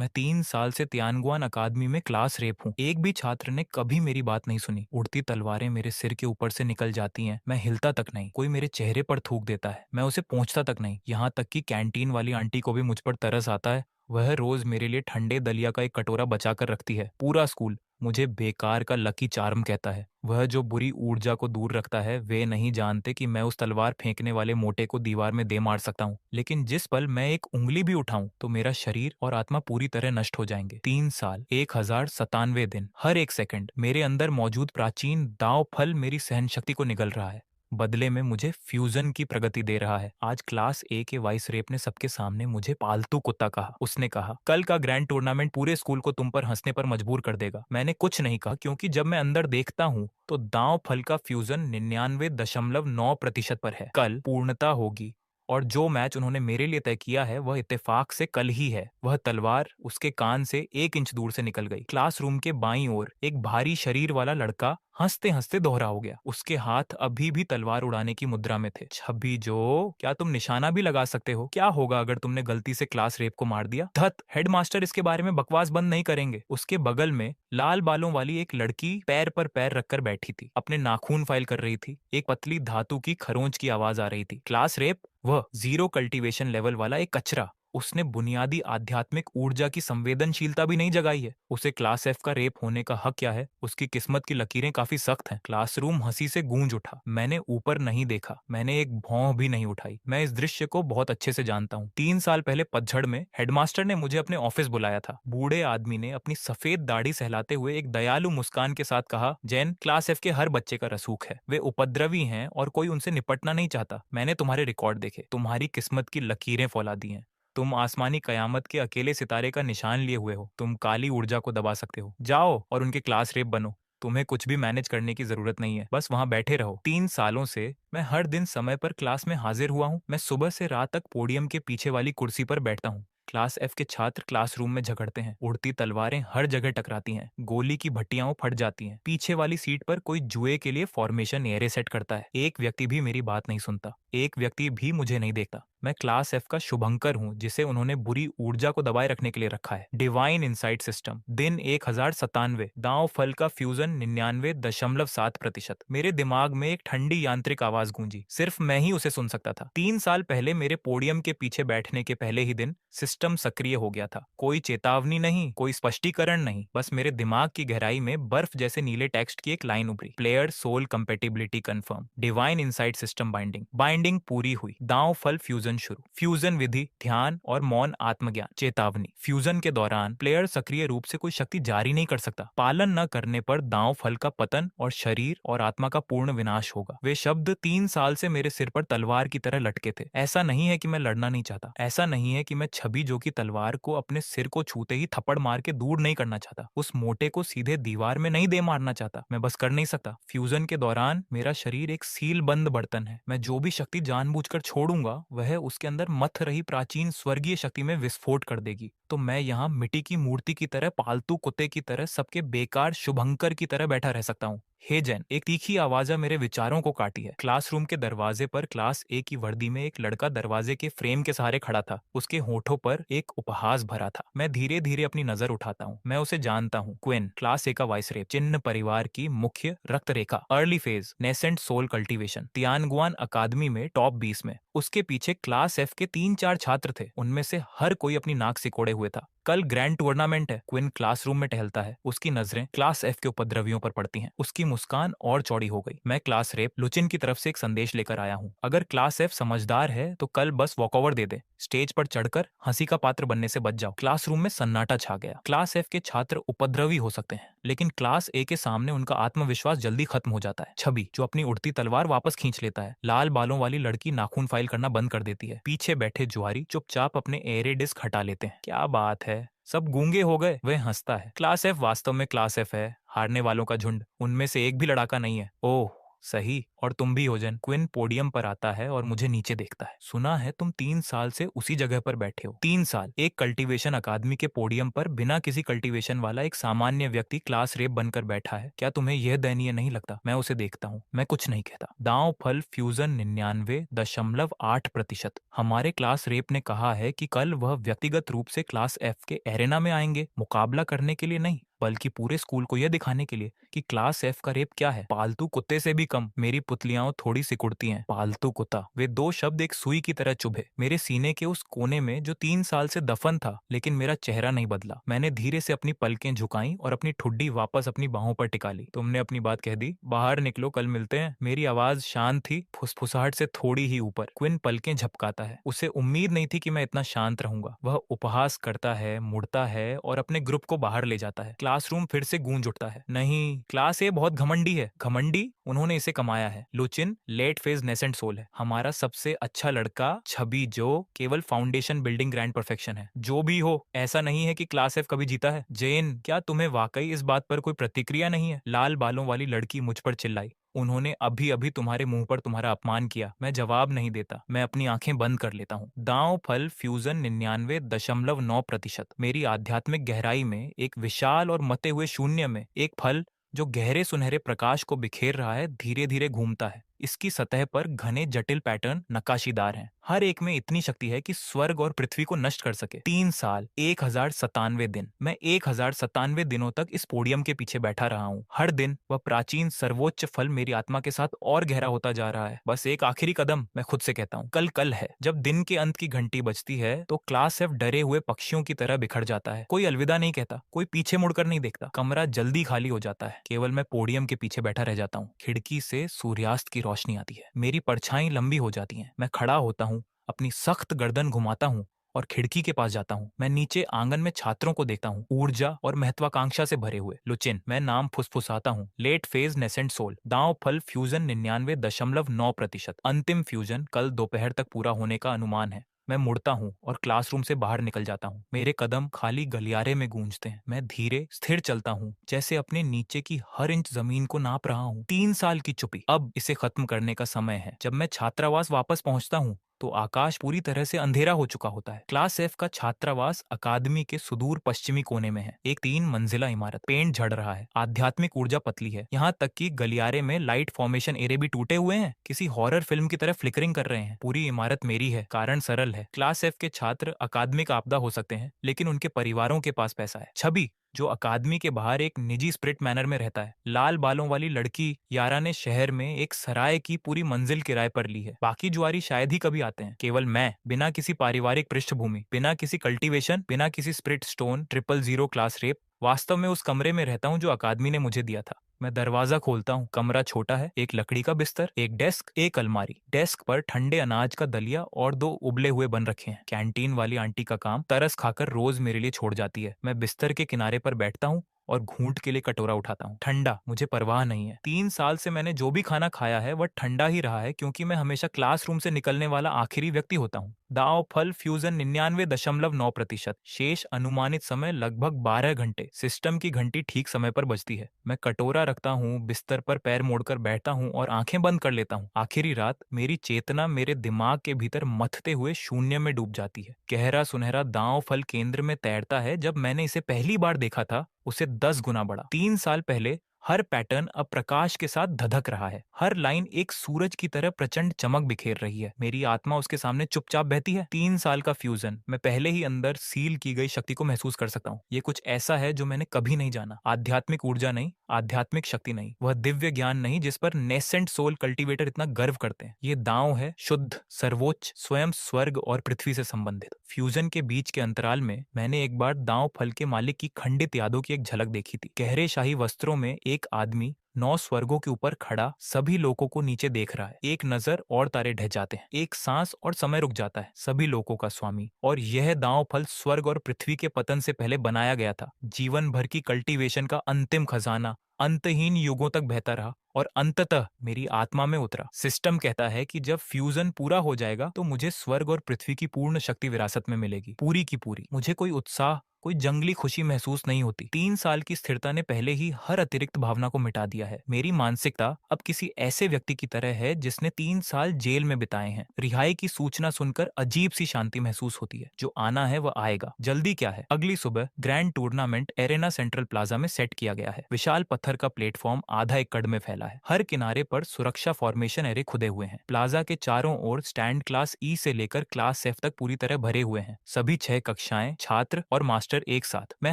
मैं 3 साल से तियानगुआन अकादमी में क्लास रेप हूँ। एक भी छात्र ने कभी मेरी बात नहीं सुनी। उड़ती तलवारें मेरे सिर के ऊपर से निकल जाती हैं। मैं हिलता तक नहीं। कोई मेरे चेहरे पर थूक देता है। मैं उसे पहुंचता तक नहीं। यहाँ तक कि कैंटीन वाली आंटी को भी मुझ पर तरस आता है। वह रोज मेरे लिए ठंडे दलिया का एक कटोरा बचा कर रखती है। पूरा स्कूल मुझे बेकार का लकी चार्म कहता है। वह जो बुरी ऊर्जा को दूर रखता है, वे नहीं जानते कि मैं उस तलवार फेंकने वाले मोटे को दीवार में दे मार सकता हूँ। लेकिन जिस पल मैं एक उंगली भी उठाऊं तो मेरा शरीर और आत्मा पूरी तरह नष्ट हो जाएंगे। 3 साल, 1097 दिन, हर एक सेकंड मेरे अंदर मौजूद प्राचीन दांव फल मेरी सहन शक्ति को निगल रहा है। बदले में मुझे फ्यूजन की प्रगति दे रहा है। आज क्लास ए के वाइस रेप ने सबके सामने मुझे पालतू कुत्ता कहा। उसने कहा, कल का ग्रैंड टूर्नामेंट पूरे स्कूल को तुम पर हंसने पर मजबूर कर देगा। मैंने कुछ नहीं कहा, क्योंकि जब मैं अंदर देखता हूँ तो दांव फल का फ्यूजन 99.9% पर है। कल पूर्णता होगी और जो मैच उन्होंने मेरे लिए तय किया है वह इत्तेफाक से कल ही है। वह तलवार उसके कान से 1 इंच दूर से निकल गई। क्लासरूम के बाईं ओर एक भारी शरीर वाला लड़का हंसते हंसते दोहरा हो गया। उसके हाथ अभी भी तलवार उड़ाने की मुद्रा में थे। छब्बी जो, क्या तुम निशाना भी लगा सकते हो? क्या होगा अगर तुमने गलती से क्लास रेप को मार दिया? धत, हेडमास्टर इसके बारे में बकवास बंद नहीं करेंगे। उसके बगल में लाल बालों वाली एक लड़की पैर पर पैर रखकर बैठी थी, अपने नाखून फाइल कर रही थी। एक पतली धातु की खरोंच की आवाज आ रही थी। Class rape? वह जीरो कल्टीवेशन लेवल वाला एक कचरा। उसने बुनियादी आध्यात्मिक ऊर्जा की संवेदनशीलता भी नहीं जगाई है। उसे क्लास एफ का रेप होने का हक क्या है? उसकी किस्मत की लकीरें काफी सख्त हैं। क्लासरूम हंसी से गूंज उठा। मैंने ऊपर नहीं देखा। मैंने एक भौं भी नहीं उठाई। मैं इस दृश्य को बहुत अच्छे से जानता हूँ। 3 साल पहले पतझड़ में हेडमास्टर ने मुझे अपने ऑफिस बुलाया था। बूढ़े आदमी ने अपनी सफेद दाढ़ी सहलाते हुए एक दयालु मुस्कान के साथ कहा, जैन, क्लास एफ के हर बच्चे का रसूख है। वे उपद्रवी हैं और कोई उनसे निपटना नहीं चाहता। मैंने तुम्हारे रिकॉर्ड देखे। तुम्हारी किस्मत की लकीरें फौलादी हैं। तुम आसमानी कयामत के अकेले सितारे का निशान लिए हुए हो। तुम काली ऊर्जा को दबा सकते हो। जाओ और उनके क्लास रेप बनो। तुम्हें कुछ भी मैनेज करने की जरूरत नहीं है, बस वहां बैठे रहो। 3 सालों से मैं हर दिन समय पर क्लास में हाजिर हुआ हूँ। मैं सुबह से रात तक पोडियम के पीछे वाली कुर्सी पर बैठता हूँ। क्लास एफ के छात्र क्लासरूम में झगड़ते हैं। उड़ती तलवारें हर जगह टकराती हैं। गोली की भट्टियां फट जाती हैं। पीछे वाली सीट पर कोई जुए के लिए फॉर्मेशन एरे सेट करता है। एक व्यक्ति भी मेरी बात नहीं सुनता। एक व्यक्ति भी मुझे नहीं देखता। मैं क्लास एफ का शुभंकर हूँ, जिसे उन्होंने बुरी ऊर्जा को दबाए रखने के लिए रखा है। डिवाइन इनसाइट सिस्टम, दिन 1097, दांव फल का फ्यूजन 99.7%। मेरे दिमाग में एक ठंडी यांत्रिक आवाज गूंजी। सिर्फ मैं ही उसे सुन सकता था। 3 साल पहले मेरे पोडियम के पीछे बैठने के पहले ही दिन सिस्टम सक्रिय हो गया था। कोई चेतावनी नहीं, कोई स्पष्टीकरण नहीं, बस मेरे दिमाग की गहराई में बर्फ जैसे नीले टेक्स्ट की एक लाइन उभरी, player soul compatibility confirm, divine insight system binding. Binding पूरी हुई। दांव फल फ्यूजन शुरू। फ्यूजन विधि, ध्यान और मौन आत्मज्ञान। चेतावनी, फ्यूजन के दौरान प्लेयर सक्रिय रूप से कोई शक्ति जारी नहीं कर सकता। पालन न करने पर दांव फल का पतन और शरीर और आत्मा का पूर्ण विनाश होगा। वे शब्द 3 साल से मेरे सिर पर तलवार की तरह लटके थे। ऐसा नहीं है कि मैं लड़ना नहीं चाहता। ऐसा नहीं है कि मैं छवि जो की तलवार को अपने सिर को छूते ही थप्पड़ मार के दूर नहीं करना चाहता। उस मोटे को सीधे दीवार में नहीं दे मारना चाहता। मैं बस कर नहीं सकता। फ्यूजन के दौरान मेरा शरीर एक सील बंद बर्तन है। मैं जो भी शक्ति जानबूझकर छोड़ूंगा वह उसके अंदर मथ रही प्राचीन स्वर्गीय शक्ति में विस्फोट कर देगी। तो मैं यहाँ मिट्टी की मूर्ति की तरह, पालतू कुत्ते की तरह, सबके बेकार शुभंकर की तरह बैठा रह सकता हूँ। हे जैन, एक तीखी आवाज मेरे विचारों को काटी है। क्लासरूम के दरवाजे पर क्लास ए की वर्दी में एक लड़का दरवाजे के फ्रेम के सहारे खड़ा था। उसके होठों पर एक उपहास भरा था। मैं धीरे धीरे अपनी नजर उठाता हूँ। मैं उसे जानता हूँ। क्विन, क्लास ए का वाइस रेप, चिन्ह परिवार की मुख्य रक्त रेखा, early phase, nascent soul cultivation, Tianguan अकादमी में टॉप 20 में। उसके पीछे क्लास एफ के 3-4 छात्र थे। उनमें से हर कोई अपनी नाक सिकोड़े हुए था। कल ग्रैंड टूर्नामेंट है। क्विन क्लासरूम में टहलता है। उसकी नजरें क्लास एफ के उपद्रवियों पर पड़ती हैं। उसकी मुस्कान और चौड़ी हो गई। मैं क्लास रेप लुचिन की तरफ से एक संदेश लेकर आया हूँ। अगर क्लास एफ समझदार है तो कल बस वॉकओवर दे दे। स्टेज पर चढ़कर हंसी का पात्र बनने से बच जाओ। क्लासरूम में सन्नाटा छा गया। क्लास एफ के छात्र उपद्रवी हो सकते हैं, लेकिन क्लास ए के सामने उनका आत्मविश्वास जल्दी खत्म हो जाता है। छवि, जो अपनी उड़ती तलवार वापस खींच लेता है। लाल बालों वाली लड़की नाखून फाइल करना बंद कर देती है। पीछे बैठे जुआरी चुपचाप अपने एरे डिस्क हटा लेते हैं। क्या बात है, सब गूंगे हो गए। वह हंसता है। क्लास एफ वास्तव में क्लास एफ है, हारने वालों का झुंड। उनमें से एक भी लड़ाका नहीं है। ओह, सही, और तुम भी योजन। क्विन पोडियम पर आता है और मुझे नीचे देखता है। सुना है तुम 3 साल से उसी जगह पर बैठे हो। 3 साल एक कल्टीवेशन अकादमी के पोडियम पर बिना किसी कल्टीवेशन वाला एक सामान्य व्यक्ति क्लास रेप बनकर बैठा है। क्या तुम्हें यह दयनीय नहीं लगता? मैं उसे देखता हूँ, मैं कुछ नहीं कहता। दांव फल फ्यूजन 99.8%। हमारे क्लास रेप ने कहा है कि कल वह व्यक्तिगत रूप से क्लास एफ के एरेना में आएंगे, मुकाबला करने के लिए नहीं बल्कि पूरे स्कूल को यह दिखाने के लिए कि क्लास एफ का रेप क्या है। पालतू कुत्ते से भी कम। मेरी पुतलियां थोड़ी सिकुड़ती हैं। पालतू कुत्ता, वे दो शब्द एक सुई की तरह चुभे मेरे सीने के उस कोने में जो 3 साल से दफन था। लेकिन मेरा चेहरा नहीं बदला। मैंने धीरे से अपनी पलकें झुकाई और अपनी ठुड्डी वापस अपनी बाहों पर टिका ली। तुमने अपनी बात कह दी, बाहर निकलो, कल मिलते हैं। मेरी आवाज शांत थी, फुसफुसाहट से थोड़ी ही ऊपर। क्विन पलकें झपकाता है। उसे उम्मीद नहीं थी कि मैं इतना शांत रहूंगा। वह उपहास करता है, मुड़ता है और अपने ग्रुप को बाहर ले जाता है। क्लासरूम फिर से गूंज उठता है। नहीं, क्लास ए बहुत घमंडी है। घमंडी? उन्होंने इसे कमाया है। लुचिन लेट फेज नेसेंट सोल है। हमारा सबसे अच्छा लड़का छवि जो केवल फाउंडेशन बिल्डिंग ग्रैंड परफेक्शन है। जो भी हो, ऐसा नहीं है कि क्लास एफ कभी जीता है। जेन, क्या तुम्हें वाकई इस बात पर कोई प्रतिक्रिया नहीं है? लाल बालों वाली लड़की मुझ पर चिल्लाई। उन्होंने अभी अभी तुम्हारे मुंह पर तुम्हारा अपमान किया। मैं जवाब नहीं देता, मैं अपनी आंखें बंद कर लेता हूँ। दांव फल फ्यूजन 99.9%। मेरी आध्यात्मिक गहराई में एक विशाल और मते हुए शून्य में एक फल जो गहरे सुनहरे प्रकाश को बिखेर रहा है, धीरे धीरे घूमता है। इसकी सतह पर घने जटिल पैटर्न नक्काशीदार हैं। हर एक में इतनी शक्ति है कि स्वर्ग और पृथ्वी को नष्ट कर सके। 3 साल, 1097 दिन। मैं 1097 दिनों तक इस पोडियम के पीछे बैठा रहा हूँ। हर दिन वह प्राचीन सर्वोच्च फल मेरी आत्मा के साथ और गहरा होता जा रहा है। बस एक आखिरी कदम, मैं खुद से कहता हूँ। कल कल है। जब दिन के अंत की घंटी बजती है तो क्लास एफ डरे हुए पक्षियों की तरह बिखर जाता है। कोई अलविदा नहीं कहता, कोई पीछे मुड़कर नहीं देखता। कमरा जल्दी खाली हो जाता है। केवल मैं पोडियम के पीछे बैठा रह जाता हूँ। खिड़की से सूर्यास्त की रोशनी आती है। मेरी परछाई लंबी हो जाती है। मैं खड़ा होता हूँ, अपनी सख्त गर्दन घुमाता हूँ और खिड़की के पास जाता हूँ। मैं नीचे आंगन में छात्रों को देखता हूँ, ऊर्जा और महत्वाकांक्षा से भरे हुए। लुचिन, मैं नाम फुसफुसाता हूँ। Late phase nascent soul. दांव फल फ्यूजन 99.9%। अंतिम फ्यूजन कल दोपहर तक पूरा होने का अनुमान है। मैं मुड़ता हूँ और क्लासरूम से बाहर निकल जाता हूँ। मेरे कदम खाली गलियारे में गूंजते हैं। मैं धीरे स्थिर चलता हूँ, जैसे अपने नीचे की हर इंच जमीन को नाप रहा हूँ। 3 साल की चुप्पी, अब इसे खत्म करने का समय है। जब मैं छात्रावास वापस पहुंचता हूँ तो आकाश पूरी तरह से अंधेरा हो चुका होता है। क्लास एफ का छात्रावास अकादमी के सुदूर पश्चिमी कोने में है। एक 3 मंजिला इमारत। पेंट झड़ रहा है। आध्यात्मिक ऊर्जा पतली है। यहाँ तक कि गलियारे में लाइट फॉर्मेशन एरे भी टूटे हुए हैं, किसी हॉरर फिल्म की तरह फ्लिकरिंग कर रहे हैं। पूरी इमारत मेरी है। कारण सरल है, क्लास एफ के छात्र अकादमिक आपदा हो सकते हैं, लेकिन उनके परिवारों के पास पैसा है। छवि, जो अकादमी के बाहर एक निजी स्प्रिट मैनर में रहता है। लाल बालों वाली लड़की यारा ने शहर में एक सराय की पूरी मंजिल किराए पर ली है। बाकी जुआरी शायद ही कभी आते हैं। केवल मैं, बिना किसी पारिवारिक पृष्ठभूमि, बिना किसी कल्टीवेशन, बिना किसी स्प्रिट स्टोन 000 क्लास रेप, वास्तव में उस कमरे में रहता हूँ जो अकादमी ने मुझे दिया था। मैं दरवाजा खोलता हूँ। कमरा छोटा है। एक लकड़ी का बिस्तर, एक डेस्क, एक अलमारी। डेस्क पर ठंडे अनाज का दलिया और 2 उबले हुए बन रखे हैं। कैंटीन वाली आंटी का काम तरस खाकर रोज मेरे लिए छोड़ जाती है। मैं बिस्तर के किनारे पर बैठता हूँ और घूंट के लिए कटोरा उठाता हूँ। ठंडा, मुझे परवाह नहीं है। 3 साल से मैंने जो भी खाना खाया है वह ठंडा ही रहा है, क्योंकि मैं हमेशा क्लासरूम से निकलने वाला आखिरी व्यक्ति होता हूँ। दांव फल फ्यूजन 99.9%। शेष अनुमानित समय लगभग 12 घंटे। सिस्टम की घंटी ठीक समय पर बजती है। मैं कटोरा रखता हूँ, बिस्तर पर पैर मोड़कर बैठता हूँ और आंखें बंद कर लेता हूँ। आखिरी रात मेरी चेतना मेरे दिमाग के भीतर मथते हुए शून्य में डूब जाती है। गहरा सुनहरा दांव फल केंद्र में तैरता है। जब मैंने इसे पहली बार देखा था उसे 10 गुना बड़ा। 3 साल पहले हर पैटर्न अब प्रकाश के साथ धधक रहा है। हर लाइन एक सूरज की तरह प्रचंड चमक बिखेर रही है। मेरी आत्मा उसके सामने चुपचाप बहती है। 3 साल का फ्यूजन। मैं पहले ही अंदर सील की गई शक्ति को महसूस कर सकता हूँ। ये कुछ ऐसा है जो मैंने कभी नहीं जाना। आध्यात्मिक ऊर्जा नहीं, आध्यात्मिक शक्ति नहीं, वह दिव्य ज्ञान नहीं जिस पर नेसेंट सोल कल्टीवेटर इतना गर्व करते हैं। ये दांव है, शुद्ध, सर्वोच्च, स्वयं स्वर्ग और पृथ्वी से संबंधित। फ्यूजन के बीच के अंतराल में मैंने एक बार दांव फल के मालिक की खंडित यादों की एक झलक देखी थी। गहरे शाही वस्त्रों में एक आदमी 9 स्वर्गों के ऊपर खड़ा सभी लोगों को नीचे देख रहा है। एक नजर और तारे ढह जाते हैं। एक सांस और समय रुक जाता है। सभी लोगों का स्वामी। और यह दांव फल स्वर्ग और पृथ्वी के पतन से पहले बनाया गया था। जीवन भर की कल्टीवेशन का अंतिम खजाना अंतहीन युगों तक बहता रहा और अंततः मेरी आत्मा में उतरा। सिस्टम कहता है कि जब फ्यूजन पूरा हो जाएगा तो मुझे स्वर्ग और पृथ्वी की पूर्ण शक्ति विरासत में मिलेगी, पूरी की पूरी। मुझे कोई उत्साह कोई जंगली खुशी महसूस नहीं होती। 3 साल की स्थिरता ने पहले ही हर अतिरिक्त भावना को मिटा दिया है। मेरी मानसिकता अब किसी ऐसे व्यक्ति की तरह है जिसने 3 साल जेल में बिताए हैं। रिहाई की सूचना सुनकर अजीब सी शांति महसूस होती है। जो आना है वह आएगा। जल्दी क्या है। अगली सुबह grand tournament arena central plaza में सेट किया गया है। विशाल पत्थर का प्लेटफॉर्म आधा एकड़ में फैला है। हर किनारे पर सुरक्षा फॉर्मेशन एरे खुदे हुए हैं। प्लाजा के चारों ओर स्टैंड क्लास ई से लेकर क्लास एफ तक पूरी तरह भरे हुए हैं। सभी 6 कक्षाएं, छात्र और मास्टर एक साथ। मैं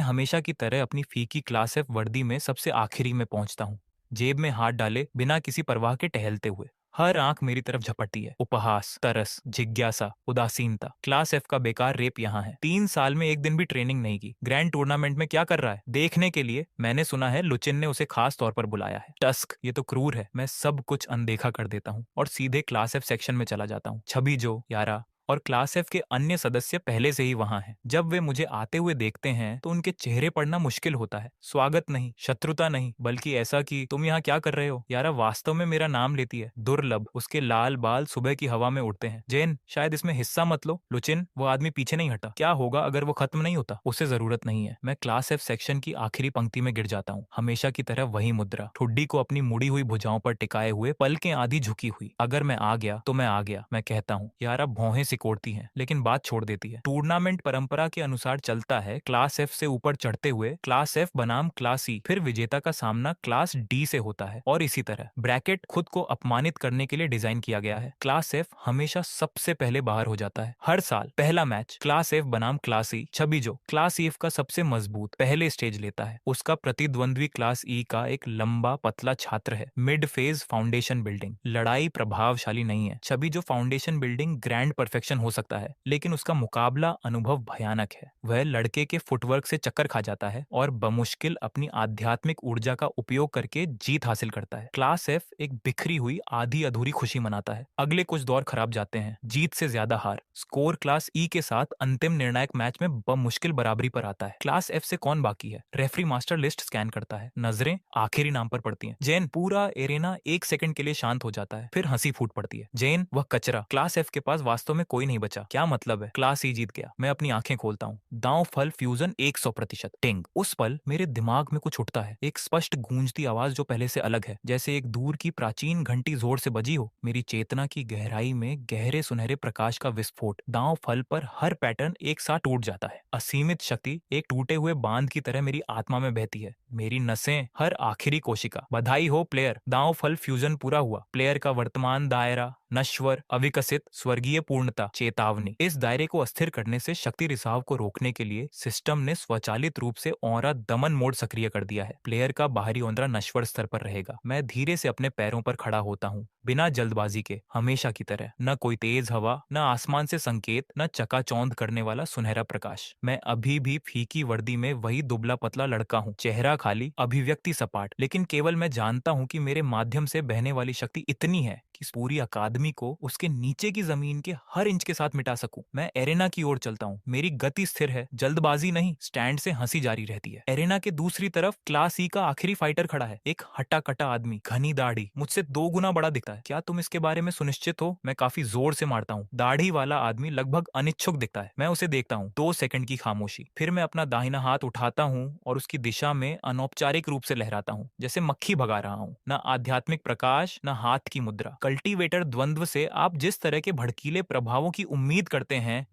हमेशा की तरह अपनी फीकी क्लास एफ वर्दी में सबसे आखिरी में पहुंचता हूँ, जेब में हाथ डाले बिना किसी परवाह के टहलते हुए। हर आंख मेरी तरफ झपटती है। उपहास, तरस, जिज्ञासा, उदासीनता। क्लास एफ का बेकार रेप यहाँ है। 3 साल में एक दिन भी ट्रेनिंग नहीं की। ग्रैंड टूर्नामेंट में क्या कर रहा है देखने के लिए मैंने सुना है लुचिन ने उसे खास तौर पर बुलाया है। टस्क, ये तो क्रूर है। मैं सब कुछ अनदेखा कर देता हूँ और सीधे क्लास एफ सेक्शन में चला जाता हूँ। छवि, जो, यारा और क्लास एफ के अन्य सदस्य पहले से ही वहां हैं। जब वे मुझे आते हुए देखते हैं तो उनके चेहरे पढ़ना मुश्किल होता है। स्वागत नहीं, शत्रुता नहीं, बल्कि ऐसा कि तुम यहाँ क्या कर रहे हो। यारा वास्तव में मेरा नाम लेती है। दुर्लभ, उसके लाल बाल सुबह की हवा में उड़ते हैं। जैन, शायद इसमें हिस्सा मत लो। लुचिन, वो आदमी पीछे नहीं हटा। क्या होगा अगर वो खत्म नहीं होता। उसे जरूरत नहीं है। मैं क्लास एफ सेक्शन की आखिरी पंक्ति में गिर जाता हूँ। हमेशा की तरह वही मुद्रा, ठुड्डी को अपनी मुड़ी हुई भुजाओं पर टिकाए हुए, पलकें आधी झुकी हुई। अगर मैं आ गया तो मैं आ गया, मैं कहता हूँ। यारा भौहें सिकोड़ती हैं लेकिन बात छोड़ देती है। टूर्नामेंट परंपरा के अनुसार चलता है। क्लास एफ से ऊपर चढ़ते हुए क्लास एफ बनाम क्लास ई, फिर विजेता का सामना क्लास डी से होता है और इसी तरह। ब्रैकेट खुद को अपमानित करने के लिए डिजाइन किया गया है। क्लास एफ हमेशा सबसे पहले बाहर हो जाता है। हर साल पहला मैच क्लास एफ बनाम क्लास ई। छवि, जो क्लास एफ का सबसे मजबूत, पहले स्टेज लेता है। उसका प्रतिद्वंद्वी क्लास ई का एक लंबा पतला छात्र है। Mid phase foundation building. लड़ाई प्रभावशाली नहीं है। छवि, जो फाउंडेशन बिल्डिंग ग्रैंड परफेक्शन हो सकता है लेकिन उसका मुकाबला अनुभव भयानक है। वह लड़के के फुटवर्क से चक्कर खा जाता है और बमुश्किल अपनी आध्यात्मिक ऊर्जा का उपयोग करके जीत हासिल करता है। क्लास एफ एक बिखरी हुई आधी अधूरी खुशी मनाता है। अगले कुछ दौर खराब जाते हैं, जीत से ज्यादा हार। स्कोर क्लास ई के साथ अंतिम निर्णायक मैच में बमुश्किल बराबरी पर आता है। क्लास एफ से कौन बाकी है। रेफरी मास्टर लिस्ट स्कैन करता है। नजरें आखिरी नाम पर पड़ती हैं। जैन, पूरा एरेना 1 सेकंड के लिए शांत हो जाता है। फिर हंसी फूट पड़ती है। जैन, वह कचरा। क्लास एफ के पास वास्तव में कोई नहीं बचा। क्या मतलब है। क्लास ई जीत गया। मैं अपनी आंखें खोलता हूँ। दांव फल फ्यूजन 100%। टिंग। उस पल मेरे दिमाग में कुछ उठता है। एक स्पष्ट गूंजती आवाज जो पहले से अलग है, जैसे एक दूर की प्राचीन घंटी जोर से बजी हो। मेरी चेतना की गहराई में गहरे सुनहरे प्रकाश का विस्फोट। दांव फल पर हर पैटर्न एक साथ टूट जाता है। असीमित शक्ति एक टूटे हुए बांध की तरह मेरी आत्मा में बहती है। मेरी नसें, हर आखिरी कोशिका। बधाई हो प्लेयर, दांव फल फ्यूजन पूरा हुआ। प्लेयर का वर्तमान दायरा नश्वर, अविकसित, स्वर्गीय पूर्णता, चेतावनी। इस दायरे को अस्थिर करने से शक्ति रिसाव को रोकने के लिए सिस्टम ने स्वचालित रूप से औरा दमन मोड सक्रिय कर दिया है। प्लेयर का बाहरी औंदरा नश्वर स्तर पर रहेगा। मैं धीरे से अपने पैरों पर खड़ा होता हूँ, बिना जल्दबाजी के, हमेशा की तरह। न कोई तेज हवा, न आसमान से संकेत, न चकाचौंध करने वाला सुनहरा प्रकाश। मैं अभी भी फीकी वर्दी में वही दुबला पतला लड़का हूँ। चेहरा खाली, अभिव्यक्ति सपाट, लेकिन केवल मैं जानता हूँ कि मेरे माध्यम से बहने वाली शक्ति इतनी है कि इस पूरी अकादमी को उसके नीचे की जमीन के हर इंच के साथ मिटा सकूं। मैं एरेना की ओर चलता हूँ। मेरी गति स्थिर है, जल्दबाजी नहीं। स्टैंड से हंसी जारी रहती है। एरेना के दूसरी तरफ क्लास ई का आखिरी फाइटर खड़ा है। एक हट्टा कटा आदमी, घनी दाढ़ी, मुझसे 2 गुना बड़ा दिखता है। क्या तुम इसके बारे में सुनिश्चित हो। मैं काफी जोर से मारता हूँ। दाढ़ी वाला आदमी लगभग अनिच्छुक दिखता है। मैं उसे देखता हूँ। 2 सेकंड की खामोशी। फिर मैं अपना दाहिना हाथ उठाता हूँ और उसकी दिशा में अनौपचारिक रूप से लहराता हूँ, जैसे मक्खी भगा रहा हूँ। न आध्यात्मिक प्रकाश, न हाथ की मुद्रा। कल्टीवेटर द्वंद्व से आप जिस तरह के भड़कीले प्रभावों की उम्मीद करते हैं,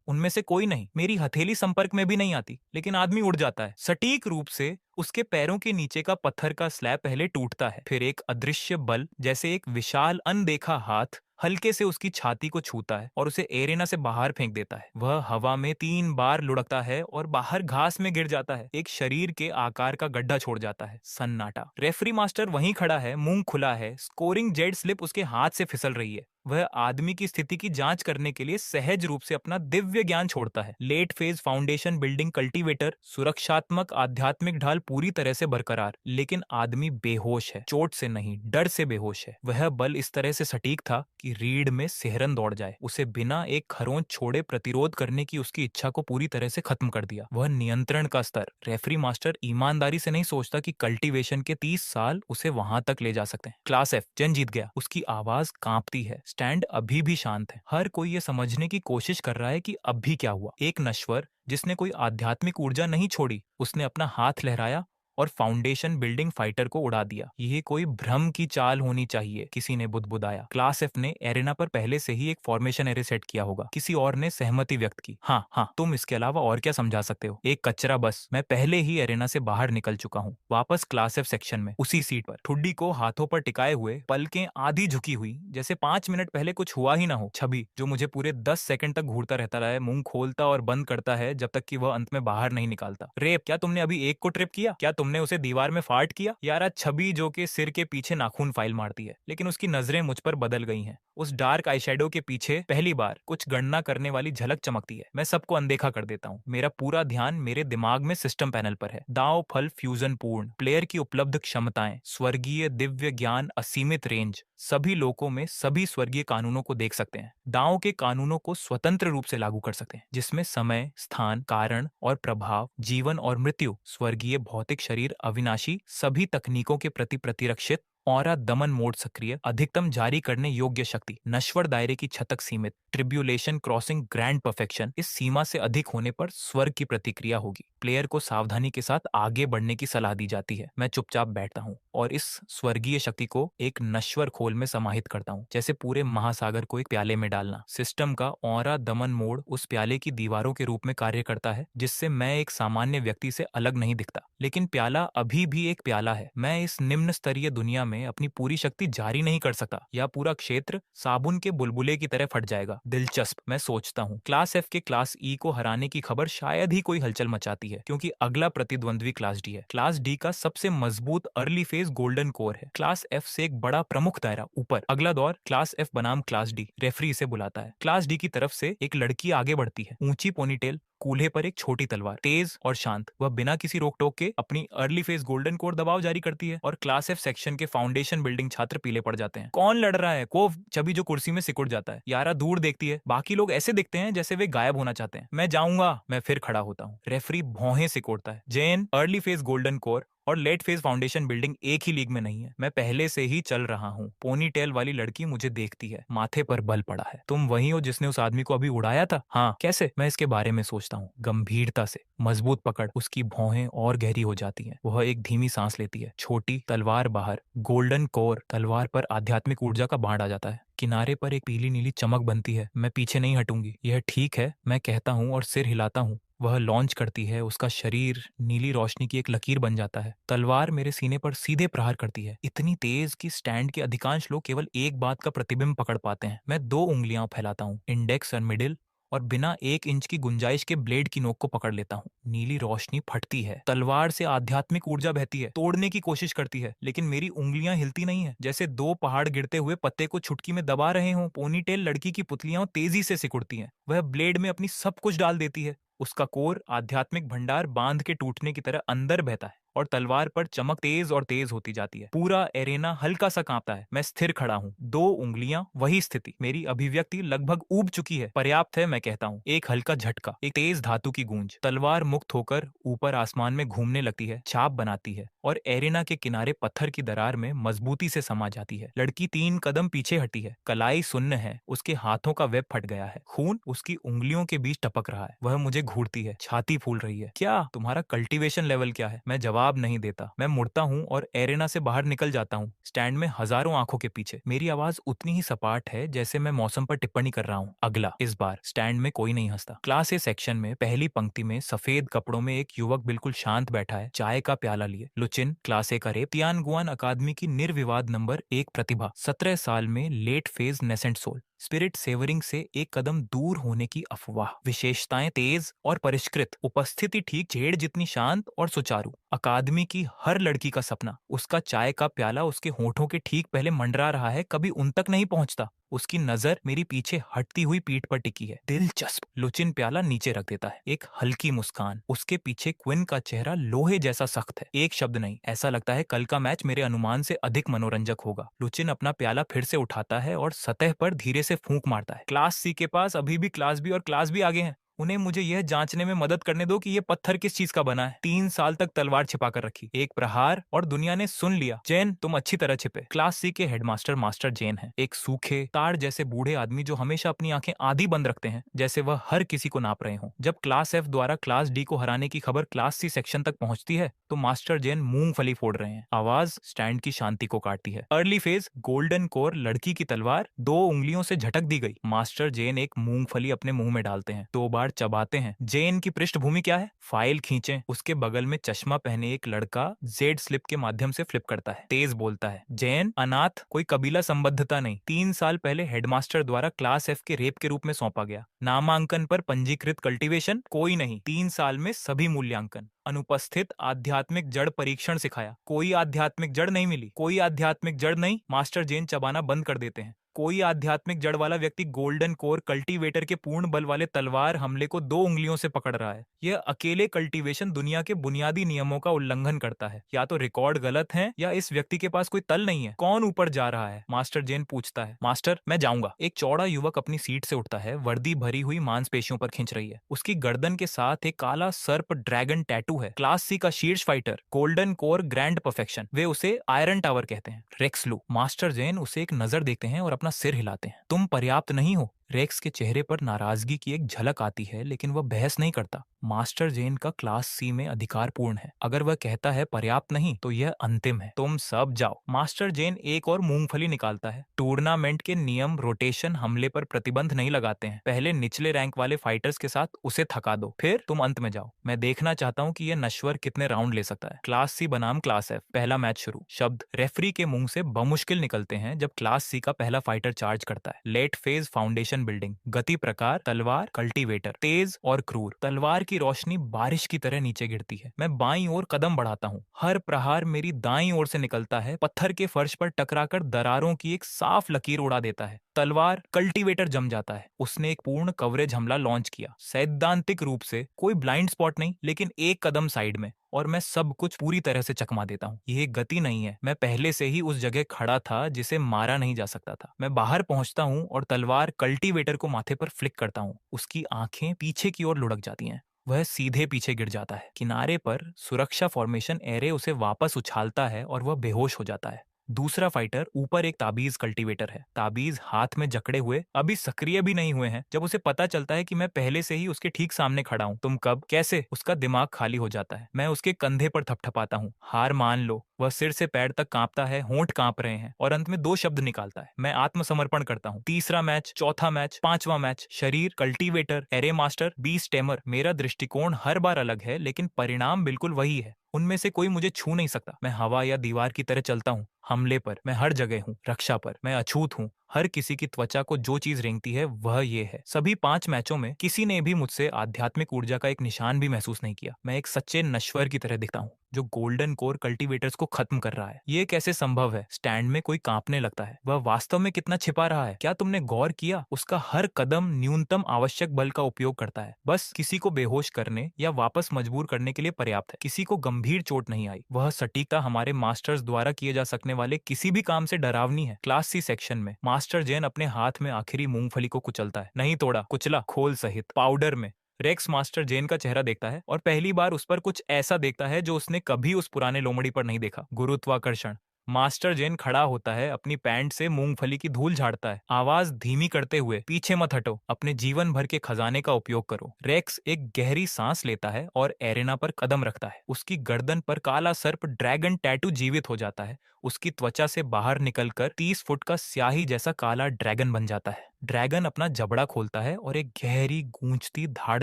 उनमें से कोई नहीं। मेरी हथेली संपर्क में भी नहीं आती, लेकिन आदमी उड़ जाता है। सटीक रूप से उसके पैरों के नीचे का पत्थर का स्लैब पहले टूटता है, फिर एक अदृश्य बल, जैसे एक विशाल अनदेखा हाथ, हल्के से उसकी छाती को छूता है और उसे एरेना से बाहर फेंक देता है। वह हवा में 3 बार लुढ़कता है और बाहर घास में गिर जाता है। एक शरीर के आकार का गड्ढा छोड़ जाता है। सन्नाटा। रेफरी मास्टर वहीं खड़ा है, मुंह खुला है। स्कोरिंग जेड स्लिप उसके हाथ से फिसल रही है। वह आदमी की स्थिति की जांच करने के लिए सहज रूप से अपना दिव्य ज्ञान छोड़ता है। Late phase foundation building cultivator, सुरक्षात्मक आध्यात्मिक ढाल पूरी तरह से बरकरार, लेकिन आदमी बेहोश है। चोट से नहीं, डर से बेहोश है। वह बल इस तरह से सटीक था कि रीढ़ में सिहरन दौड़ जाए। उसे बिना एक खरोंच छोड़े प्रतिरोध करने की उसकी इच्छा को पूरी तरह से खत्म कर दिया। वह नियंत्रण का स्तर। रेफरी मास्टर ईमानदारी से नहीं सोचता कि कल्टीवेशन के 30 साल उसे वहां तक ले जा सकते हैं। क्लास एफ, जन जीत गया। उसकी आवाज कांपती है, स्टैंड अभी भी शांत है। हर कोई ये समझने की कोशिश कर रहा है कि अब भी क्या हुआ। एक नश्वर जिसने कोई आध्यात्मिक ऊर्जा नहीं छोड़ी, उसने अपना हाथ लहराया और फाउंडेशन बिल्डिंग फाइटर को उड़ा दिया। ये कोई भ्रम की चाल होनी चाहिए, किसी ने बुदबुदाया। क्लास एफ ने एरेना पर पहले से ही एक फॉर्मेशन एरे सेट किया होगा। किसी और ने सहमति व्यक्त की। हाँ हाँ, तुम इसके अलावा और क्या समझा सकते हो? एक कचरा बस। मैं पहले ही एरेना से बाहर निकल चुका हूँ, वापस क्लास एफ सेक्शन में, उसी सीट पर, ठुड्डी को हाथों पर टिकाए हुए, पलकें आधी झुकी हुई, जैसे 5 मिनट पहले कुछ हुआ ही ना हो। छवि जो मुझे पूरे 10 सेकंड तक घूरता रहता है, मुंह खोलता और बंद करता है जब तक कि वह अंत में बाहर नहीं निकालता। रेप, क्या तुमने अभी एक को ट्रिप किया? क्या तुमने उसे दीवार में फाड़ किया? यार, आज छवि जो के सिर के पीछे नाखून फाइल मारती है, लेकिन उसकी नजरें मुझ पर बदल गई हैं। उस डार्क आईशैडो के पीछे पहली बार कुछ गणना करने वाली झलक चमकती है। मैं सबको अनदेखा कर देता हूँ। मेरा पूरा ध्यान मेरे दिमाग में सिस्टम पैनल पर है। दांव फल फ्यूजन पूर्ण, प्लेयर की उपलब्ध क्षमताएं, स्वर्गीय दिव्य ज्ञान, असीमित रेंज, सभी लोकों में सभी स्वर्गीय कानूनों को देख सकते हैं। दांव के कानूनों को स्वतंत्र रूप से लागू कर सकते हैं, जिसमें समय, स्थान, कारण और प्रभाव, जीवन और मृत्यु, स्वर्गीय भौतिक शरीर अविनाशी, सभी तकनीकों के प्रति प्रतिरक्षित, औरा दमन मोड सक्रिय, अधिकतम जारी करने योग्य शक्ति, नश्वर दायरे की छतक सीमित, ट्रिब्यूलेशन क्रॉसिंग ग्रैंड परफेक्शन। इस सीमा से अधिक होने पर स्वर्ग की प्रतिक्रिया होगी। प्लेयर को सावधानी के साथ आगे बढ़ने की सलाह दी जाती है। मैं चुपचाप बैठता हूँ और इस स्वर्गीय शक्ति को एक नश्वर खोल में समाहित करता हूँ, जैसे पूरे महासागर को एक प्याले में डालना। सिस्टम का औरा दमन मोड उस प्याले की दीवारों के रूप में कार्य करता है, जिससे मैं एक सामान्य व्यक्ति से अलग नहीं दिखता। लेकिन प्याला अभी भी एक प्याला है। मैं इस निम्न स्तरीय दुनिया में अपनी पूरी शक्ति जारी नहीं कर सकता, या पूरा क्षेत्र साबुन के बुलबुले की तरह फट जाएगा। दिलचस्प, मैं सोचता हूँ। क्लास एफ के क्लास ई को हराने की खबर शायद ही कोई हलचल मचाती है, क्योंकि अगला प्रतिद्वंद्वी क्लास डी है। क्लास डी का सबसे मजबूत अर्ली फेज गोल्डन कोर है। क्लास एफ से एक बड़ा प्रमुख दायरा ऊपर। अगला दौर क्लास एफ बनाम क्लास डी। रेफरी इसे बुलाता है। क्लास डी की तरफ से एक लड़की आगे बढ़ती है, ऊंची पोनीटेल, कूल्हे पर एक छोटी तलवार, तेज और शांत। वह बिना किसी रोक टोक के अपनी अर्ली फेज गोल्डन कोर दबाव जारी करती है और क्लास एफ सेक्शन के फाउंडेशन बिल्डिंग छात्र पीले पड़ जाते हैं। कौन लड़ रहा है? कोव, छवि जो कुर्सी में सिकुड़ जाता है। यारा दूर देखती है। बाकी लोग ऐसे दिखते हैं जैसे वे गायब होना चाहते हैं। मैं जाऊंगा। मैं फिर खड़ा होता हूँ। रेफरी भौहें सिकोड़ता है। Jain, early phase golden core और लेट फेज फाउंडेशन बिल्डिंग एक ही लीग में नहीं है। मैं पहले से ही चल रहा हूँ। पोनी टेल वाली लड़की मुझे देखती है। माथे पर बल पड़ा है। तुम वही हो जिसने उस आदमी को अभी उड़ाया था? हाँ। कैसे? मैं इसके बारे में सोचता हूँ, गंभीरता से। मजबूत पकड़। उसकी भौहें और गहरी हो जाती हैं। वह एक धीमी सांस लेती है। छोटी तलवार बाहर। Golden core. तलवार पर आध्यात्मिक ऊर्जा का बांड आ जाता है। किनारे पर एक पीली नीली चमक बनती है। मैं पीछे नहीं हटूंगी। यह ठीक है, मैं कहता हूँ और सिर हिलाता हूँ। वह लॉन्च करती है। उसका शरीर नीली रोशनी की एक लकीर बन जाता है। तलवार मेरे सीने पर सीधे प्रहार करती है, इतनी तेज कि स्टैंड के अधिकांश लोग केवल एक बात का प्रतिबिंब पकड़ पाते हैं। मैं 2 उंगलियां फैलाता हूँ, इंडेक्स और मिडिल, और बिना 1 इंच की गुंजाइश के ब्लेड की नोक को पकड़ लेता हूँ। नीली रोशनी फटती है। तलवार से आध्यात्मिक ऊर्जा बहती है, तोड़ने की कोशिश करती है, लेकिन मेरी उंगलियां हिलती नहीं है, जैसे 2 पहाड़ गिरते हुए पत्ते को छुटकी में दबा रहे हों। पोनीटेल लड़की की पुतलियां तेजी से सिकुड़ती हैं। वह ब्लेड में अपनी सब कुछ डाल देती है। उसका कोर आध्यात्मिक भंडार बांध के टूटने की तरह अंदर बहता है और तलवार पर चमक तेज और तेज होती जाती है। पूरा एरेना हल्का सा कांपता है। मैं स्थिर खड़ा हूँ, 2 उंगलियां, वही स्थिति। मेरी अभिव्यक्ति लगभग ऊब चुकी है। पर्याप्त है, मैं कहता हूँ। एक हल्का झटका, एक तेज धातु की गूंज। तलवार मुक्त होकर ऊपर आसमान में घूमने लगती है, छाप बनाती है और एरेना के किनारे पत्थर की दरार में मजबूती से समा जाती है। लड़की 3 कदम पीछे हटी है। कलाई सुन्न है। उसके हाथों का वेब फट गया है। खून उसकी उंगलियों के बीच टपक रहा है। वह मुझे घूरती है, छाती फूल रही है। क्या तुम्हारा कल्टीवेशन लेवल क्या है? मैं जवाब नहीं देता। मैं मुड़ता हूँ और एरेना से बाहर निकल जाता हूँ। स्टैंड में हजारों आंखों के पीछे मेरी आवाज उतनी ही सपाट है जैसे मैं मौसम पर टिप्पणी कर रहा हूँ। अगला। इस बार स्टैंड में कोई नहीं हंसता। क्लास ए सेक्शन में पहली पंक्ति में सफेद कपड़ों में एक युवक बिल्कुल शांत बैठा है, चाय का प्याला लिए। लुचिन, क्लास ए का रेप। तियानगुआन अकादमी की निर्विवाद नंबर 1 प्रतिभा। 17 साल में late phase nascent soul. Spirit severing से एक कदम दूर होने की अफवाह। विशेषताएं तेज और परिष्कृत। उपस्थिति ठीक जेड़ जितनी शांत और सुचारू। अकादमी की हर लड़की का सपना। उसका चाय का प्याला उसके होठों के ठीक पहले मंडरा रहा है, कभी उन तक नहीं पहुंचता। उसकी नजर मेरी पीछे हटती हुई पीठ पर टिकी है। दिलचस्प। लुचिन प्याला नीचे रख देता है। एक हल्की मुस्कान। उसके पीछे क्विन का चेहरा लोहे जैसा सख्त है। एक शब्द नहीं। ऐसा लगता है कल का मैच मेरे अनुमान से अधिक मनोरंजक होगा। लुचिन अपना प्याला फिर से उठाता है और सतह पर धीरे से फूंक मारता है। क्लास सी के पास अभी भी क्लास बी और क्लास बी आगे हैं। उन्हें मुझे यह जांचने में मदद करने दो कि ये पत्थर किस चीज का बना है। 3 साल तक तलवार छिपा कर रखी, एक प्रहार और दुनिया ने सुन लिया। जैन, तुम अच्छी तरह छिपे। क्लास सी के हेडमास्टर मास्टर जैन है, एक सूखे तार जैसे बूढ़े आदमी जो हमेशा अपनी आंखें आधी बंद रखते हैं, जैसे वह हर किसी को नाप रहे हों। जब क्लास एफ द्वारा क्लास डी को हराने की खबर क्लास सी सेक्शन तक पहुंचती है तो मास्टर जैन मूंगफली फोड़ रहे हैं। आवाज स्टैंड की शांति को काटती है। अर्ली फेज, गोल्डन कोर लड़की की तलवार 2 उंगलियों से झटक दी गई। मास्टर जैन एक मूंगफली अपने मुंह में डालते हैं, 2 बार चबाते हैं। जैन की पृष्ठभूमि क्या है? फाइल खींचे। उसके बगल में चश्मा पहने एक लड़का जेड स्लिप के माध्यम से फ्लिप करता है, तेज बोलता है, जैन अनाथ, कोई कबीला संबद्धता नहीं, 3 साल पहले हेडमास्टर द्वारा क्लास एफ के रेप के रूप में सौंपा गया। नामांकन पर पंजीकृत कल्टीवेशन कोई नहीं, 3 साल में सभी मूल्यांकन। अनुपस्थित आध्यात्मिक जड़ परीक्षण सिखाया, कोई आध्यात्मिक जड़ नहीं मिली, कोई आध्यात्मिक जड़ नहीं। मास्टर जैन चबाना बंद कर देते हैं। कोई आध्यात्मिक जड़ वाला व्यक्ति गोल्डन कोर कल्टीवेटर के पूर्ण बल वाले तलवार हमले को 2 उंगलियों से पकड़ रहा है। यह अकेले कल्टीवेशन दुनिया के बुनियादी नियमों का उल्लंघन करता है। या तो रिकॉर्ड गलत है या इस व्यक्ति के पास कोई तल नहीं है। कौन ऊपर जा रहा है? मास्टर जैन पूछता है। मास्टर, मैं जाऊंगा। एक चौड़ा युवक अपनी सीट से उठता है, वर्दी भरी हुई मांसपेशियों पर खींच रही है। उसकी गर्दन के साथ एक काला सर्प ड्रैगन टैटू है। क्लास सी का शीर्ष fighter, golden core grand perfection, वे उसे आयरन टावर कहते हैं, रेक्स लू। मास्टर जैन उसे एक नजर देखते हैं और अपना सिर हिलाते हैं। तुम पर्याप्त नहीं हो। रेक्स के चेहरे पर नाराजगी की एक झलक आती है, लेकिन वह बहस नहीं करता। मास्टर जैन का क्लास सी में अधिकारपूर्ण है। अगर वह कहता है पर्याप्त नहीं तो यह अंतिम है। तुम सब जाओ। मास्टर जैन एक और मूंगफली निकालता है। टूर्नामेंट के नियम रोटेशन हमले पर प्रतिबंध नहीं लगाते हैं। पहले निचले रैंक वाले फाइटर्स के साथ उसे थका दो, फिर तुम अंत में जाओ। मैं देखना चाहता हूँ कि यह नश्वर कितने राउंड ले सकता है। क्लास सी बनाम क्लास एफ, पहला मैच शुरू। शब्द रेफरी के मुंह से बमुश्किल निकलते हैं जब क्लास सी का पहला फाइटर चार्ज करता है। लेट फेज फाउंडेशन बिल्डिंग, गति प्रकार तलवार कल्टीवेटर, तेज और क्रूर। तलवार की रोशनी बारिश की तरह नीचे गिरती है। मैं बाईं ओर कदम बढ़ाता हूँ। हर प्रहार मेरी दाईं ओर से निकलता है, पत्थर के फर्श पर टकराकर दरारों की एक साफ लकीर उड़ा देता है। तलवार कल्टीवेटर जम जाता है। उसने एक पूर्ण कवरेज हमला लॉन्च किया। सैद्धांतिक रूप से कोई ब्लाइंड स्पॉट नहीं, लेकिन एक कदम साइड में और मैं सब कुछ पूरी तरह से चकमा देता हूँ। यह गति नहीं है, मैं पहले से ही उस जगह खड़ा था जिसे मारा नहीं जा सकता था। मैं बाहर पहुंचता हूँ और तलवार कल्टीवेटर को माथे पर फ्लिक करता हूँ। उसकी आंखें पीछे की ओर लुढ़क जाती हैं। वह सीधे पीछे गिर जाता है। किनारे पर सुरक्षा फॉर्मेशन एरे उसे वापस उछालता है और वह बेहोश हो जाता है। दूसरा फाइटर ऊपर एक ताबीज कल्टीवेटर है। ताबीज हाथ में जकड़े हुए, अभी सक्रिय भी नहीं हुए हैं। जब उसे पता चलता है कि मैं पहले से ही उसके ठीक सामने खड़ा हूँ। तुम कब, कैसे? उसका दिमाग खाली हो जाता है। मैं उसके कंधे पर थपथपाता हूँ। हार मान लो। वह सिर से पैर तक कांपता है, होंठ कांप रहे हैं और अंत में 2 शब्द निकालता है, मैं आत्मसमर्पण करता हूँ। तीसरा मैच, चौथा मैच, 5वां मैच। शरीर cultivator, array master, beast tamer. मेरा दृष्टिकोण हर बार अलग है, लेकिन परिणाम बिल्कुल वही है। उनमें से कोई मुझे छू नहीं सकता। मैं हवा या दीवार की तरह चलता हूँ। हमले पर मैं हर जगह हूँ, रक्षा पर मैं अछूत हूँ। हर किसी की त्वचा को जो चीज रेंगती है वह ये है। सभी 5 मैचों में किसी ने भी मुझसे आध्यात्मिक ऊर्जा का एक निशान भी महसूस नहीं किया। मैं एक सच्चे नश्वर की तरह दिखता हूँ जो गोल्डन कोर कल्टीवेटर्स को खत्म कर रहा है। ये कैसे संभव है? स्टैंड में कोई कांपने लगता है। वह वास्तव में कितना छिपा रहा है? क्या तुमने गौर किया? उसका हर कदम न्यूनतम आवश्यक बल का उपयोग करता है, बस किसी को बेहोश करने या वापस मजबूर करने के लिए पर्याप्त है। किसी को गंभीर चोट नहीं आई। वह सटीकता हमारे मास्टर्स द्वारा किए जा सकने वाले किसी भी काम से डरावनी है। क्लास सी सेक्शन में मास्टर जैन अपने हाथ में आखिरी मूंगफली को कुचलता है। नहीं तोड़ा, कुचला, खोल सहित, पाउडर में। रेक्स मास्टर जैन का चेहरा देखता है और पहली बार उस पर कुछ ऐसा देखता है जो उसने कभी उस पुराने लोमड़ी पर नहीं देखा। गुरुत्वाकर्षण। मास्टर जैन खड़ा होता है, अपनी पैंट से मूंगफली की धूल झाड़ता है, आवाज धीमी करते हुए, पीछे मत हटो, अपने जीवन भर के खजाने का उपयोग करो। रेक्स एक गहरी सांस लेता है और एरेना पर कदम रखता है। उसकी गर्दन पर काला सर्प ड्रैगन टैटू जीवित हो जाता है। उसकी त्वचा से बाहर निकलकर 30 फुट का स्याही जैसा काला ड्रैगन बन जाता है। ड्रैगन अपना जबड़ा खोलता है और एक गहरी गूंजती धाड़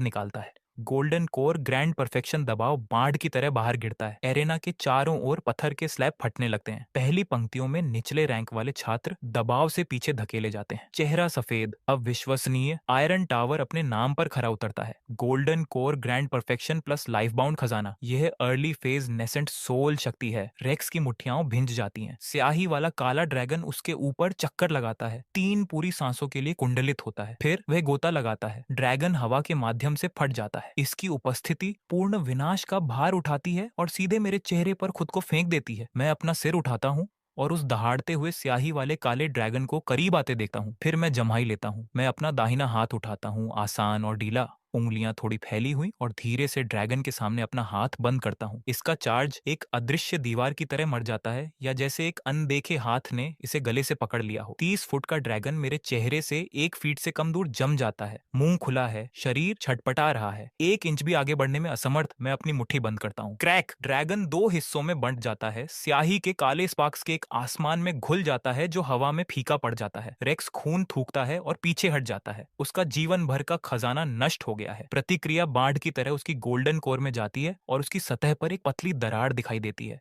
निकालता है। गोल्डन कोर ग्रैंड परफेक्शन दबाव बाढ़ की तरह बाहर गिरता है। एरेना के चारों ओर पत्थर के स्लैब फटने लगते हैं। पहली पंक्तियों में निचले रैंक वाले छात्र दबाव से पीछे धकेले जाते हैं। चेहरा सफेद, अविश्वसनीय। आयरन टावर अपने नाम पर खरा उतरता है। Golden core grand perfection plus life bound खजाना। यह अर्ली फेज नेसेंट सोल शक्ति है। रेक्स की मुठ्ठियां भिंज जाती हैं। स्याही वाला काला ड्रैगन उसके ऊपर चक्कर लगाता है। 3 पूरी सांसों के लिए कुंडलित होता है। फिर वह गोता लगाता है। ड्रैगन हवा के माध्यम से फट जाता है। इसकी उपस्थिति पूर्ण विनाश का भार उठाती है और सीधे मेरे चेहरे पर खुद को फेंक देती है। मैं अपना सिर उठाता हूँ और उस दहाड़ते हुए स्याही वाले काले ड्रैगन को करीब आते देखता हूँ। फिर मैं जम्हाई लेता हूँ। मैं अपना दाहिना हाथ उठाता हूँ, आसान और ढीला। उंगलियां थोड़ी फैली हुई और धीरे से ड्रैगन के सामने अपना हाथ बंद करता हूँ। इसका चार्ज एक अदृश्य दीवार की तरह मर जाता है, या जैसे एक अनदेखे हाथ ने इसे गले से पकड़ लिया हो। 30 फुट का ड्रैगन मेरे चेहरे से 1 फीट से कम दूर जम जाता है। मुंह खुला है, शरीर छटपटा रहा है। 1 इंच भी आगे बढ़ने में असमर्थ मैं अपनी मुट्ठी बंद करता हूँ। क्रैक! ड्रैगन 2 हिस्सों में बंट जाता है। स्याही के काले स्पार्क्स के एक आसमान में घुल जाता है जो हवा में फीका पड़ जाता है। रेक्स खून थूकता है और पीछे हट जाता है। उसका जीवन भर का खजाना नष्ट हो गया है। प्रतिक्रिया बाढ़ की तरह उसकी गोल्डन कोर में जाती है और उसकी सतह पर एक पतली दरार दिखाई देती है।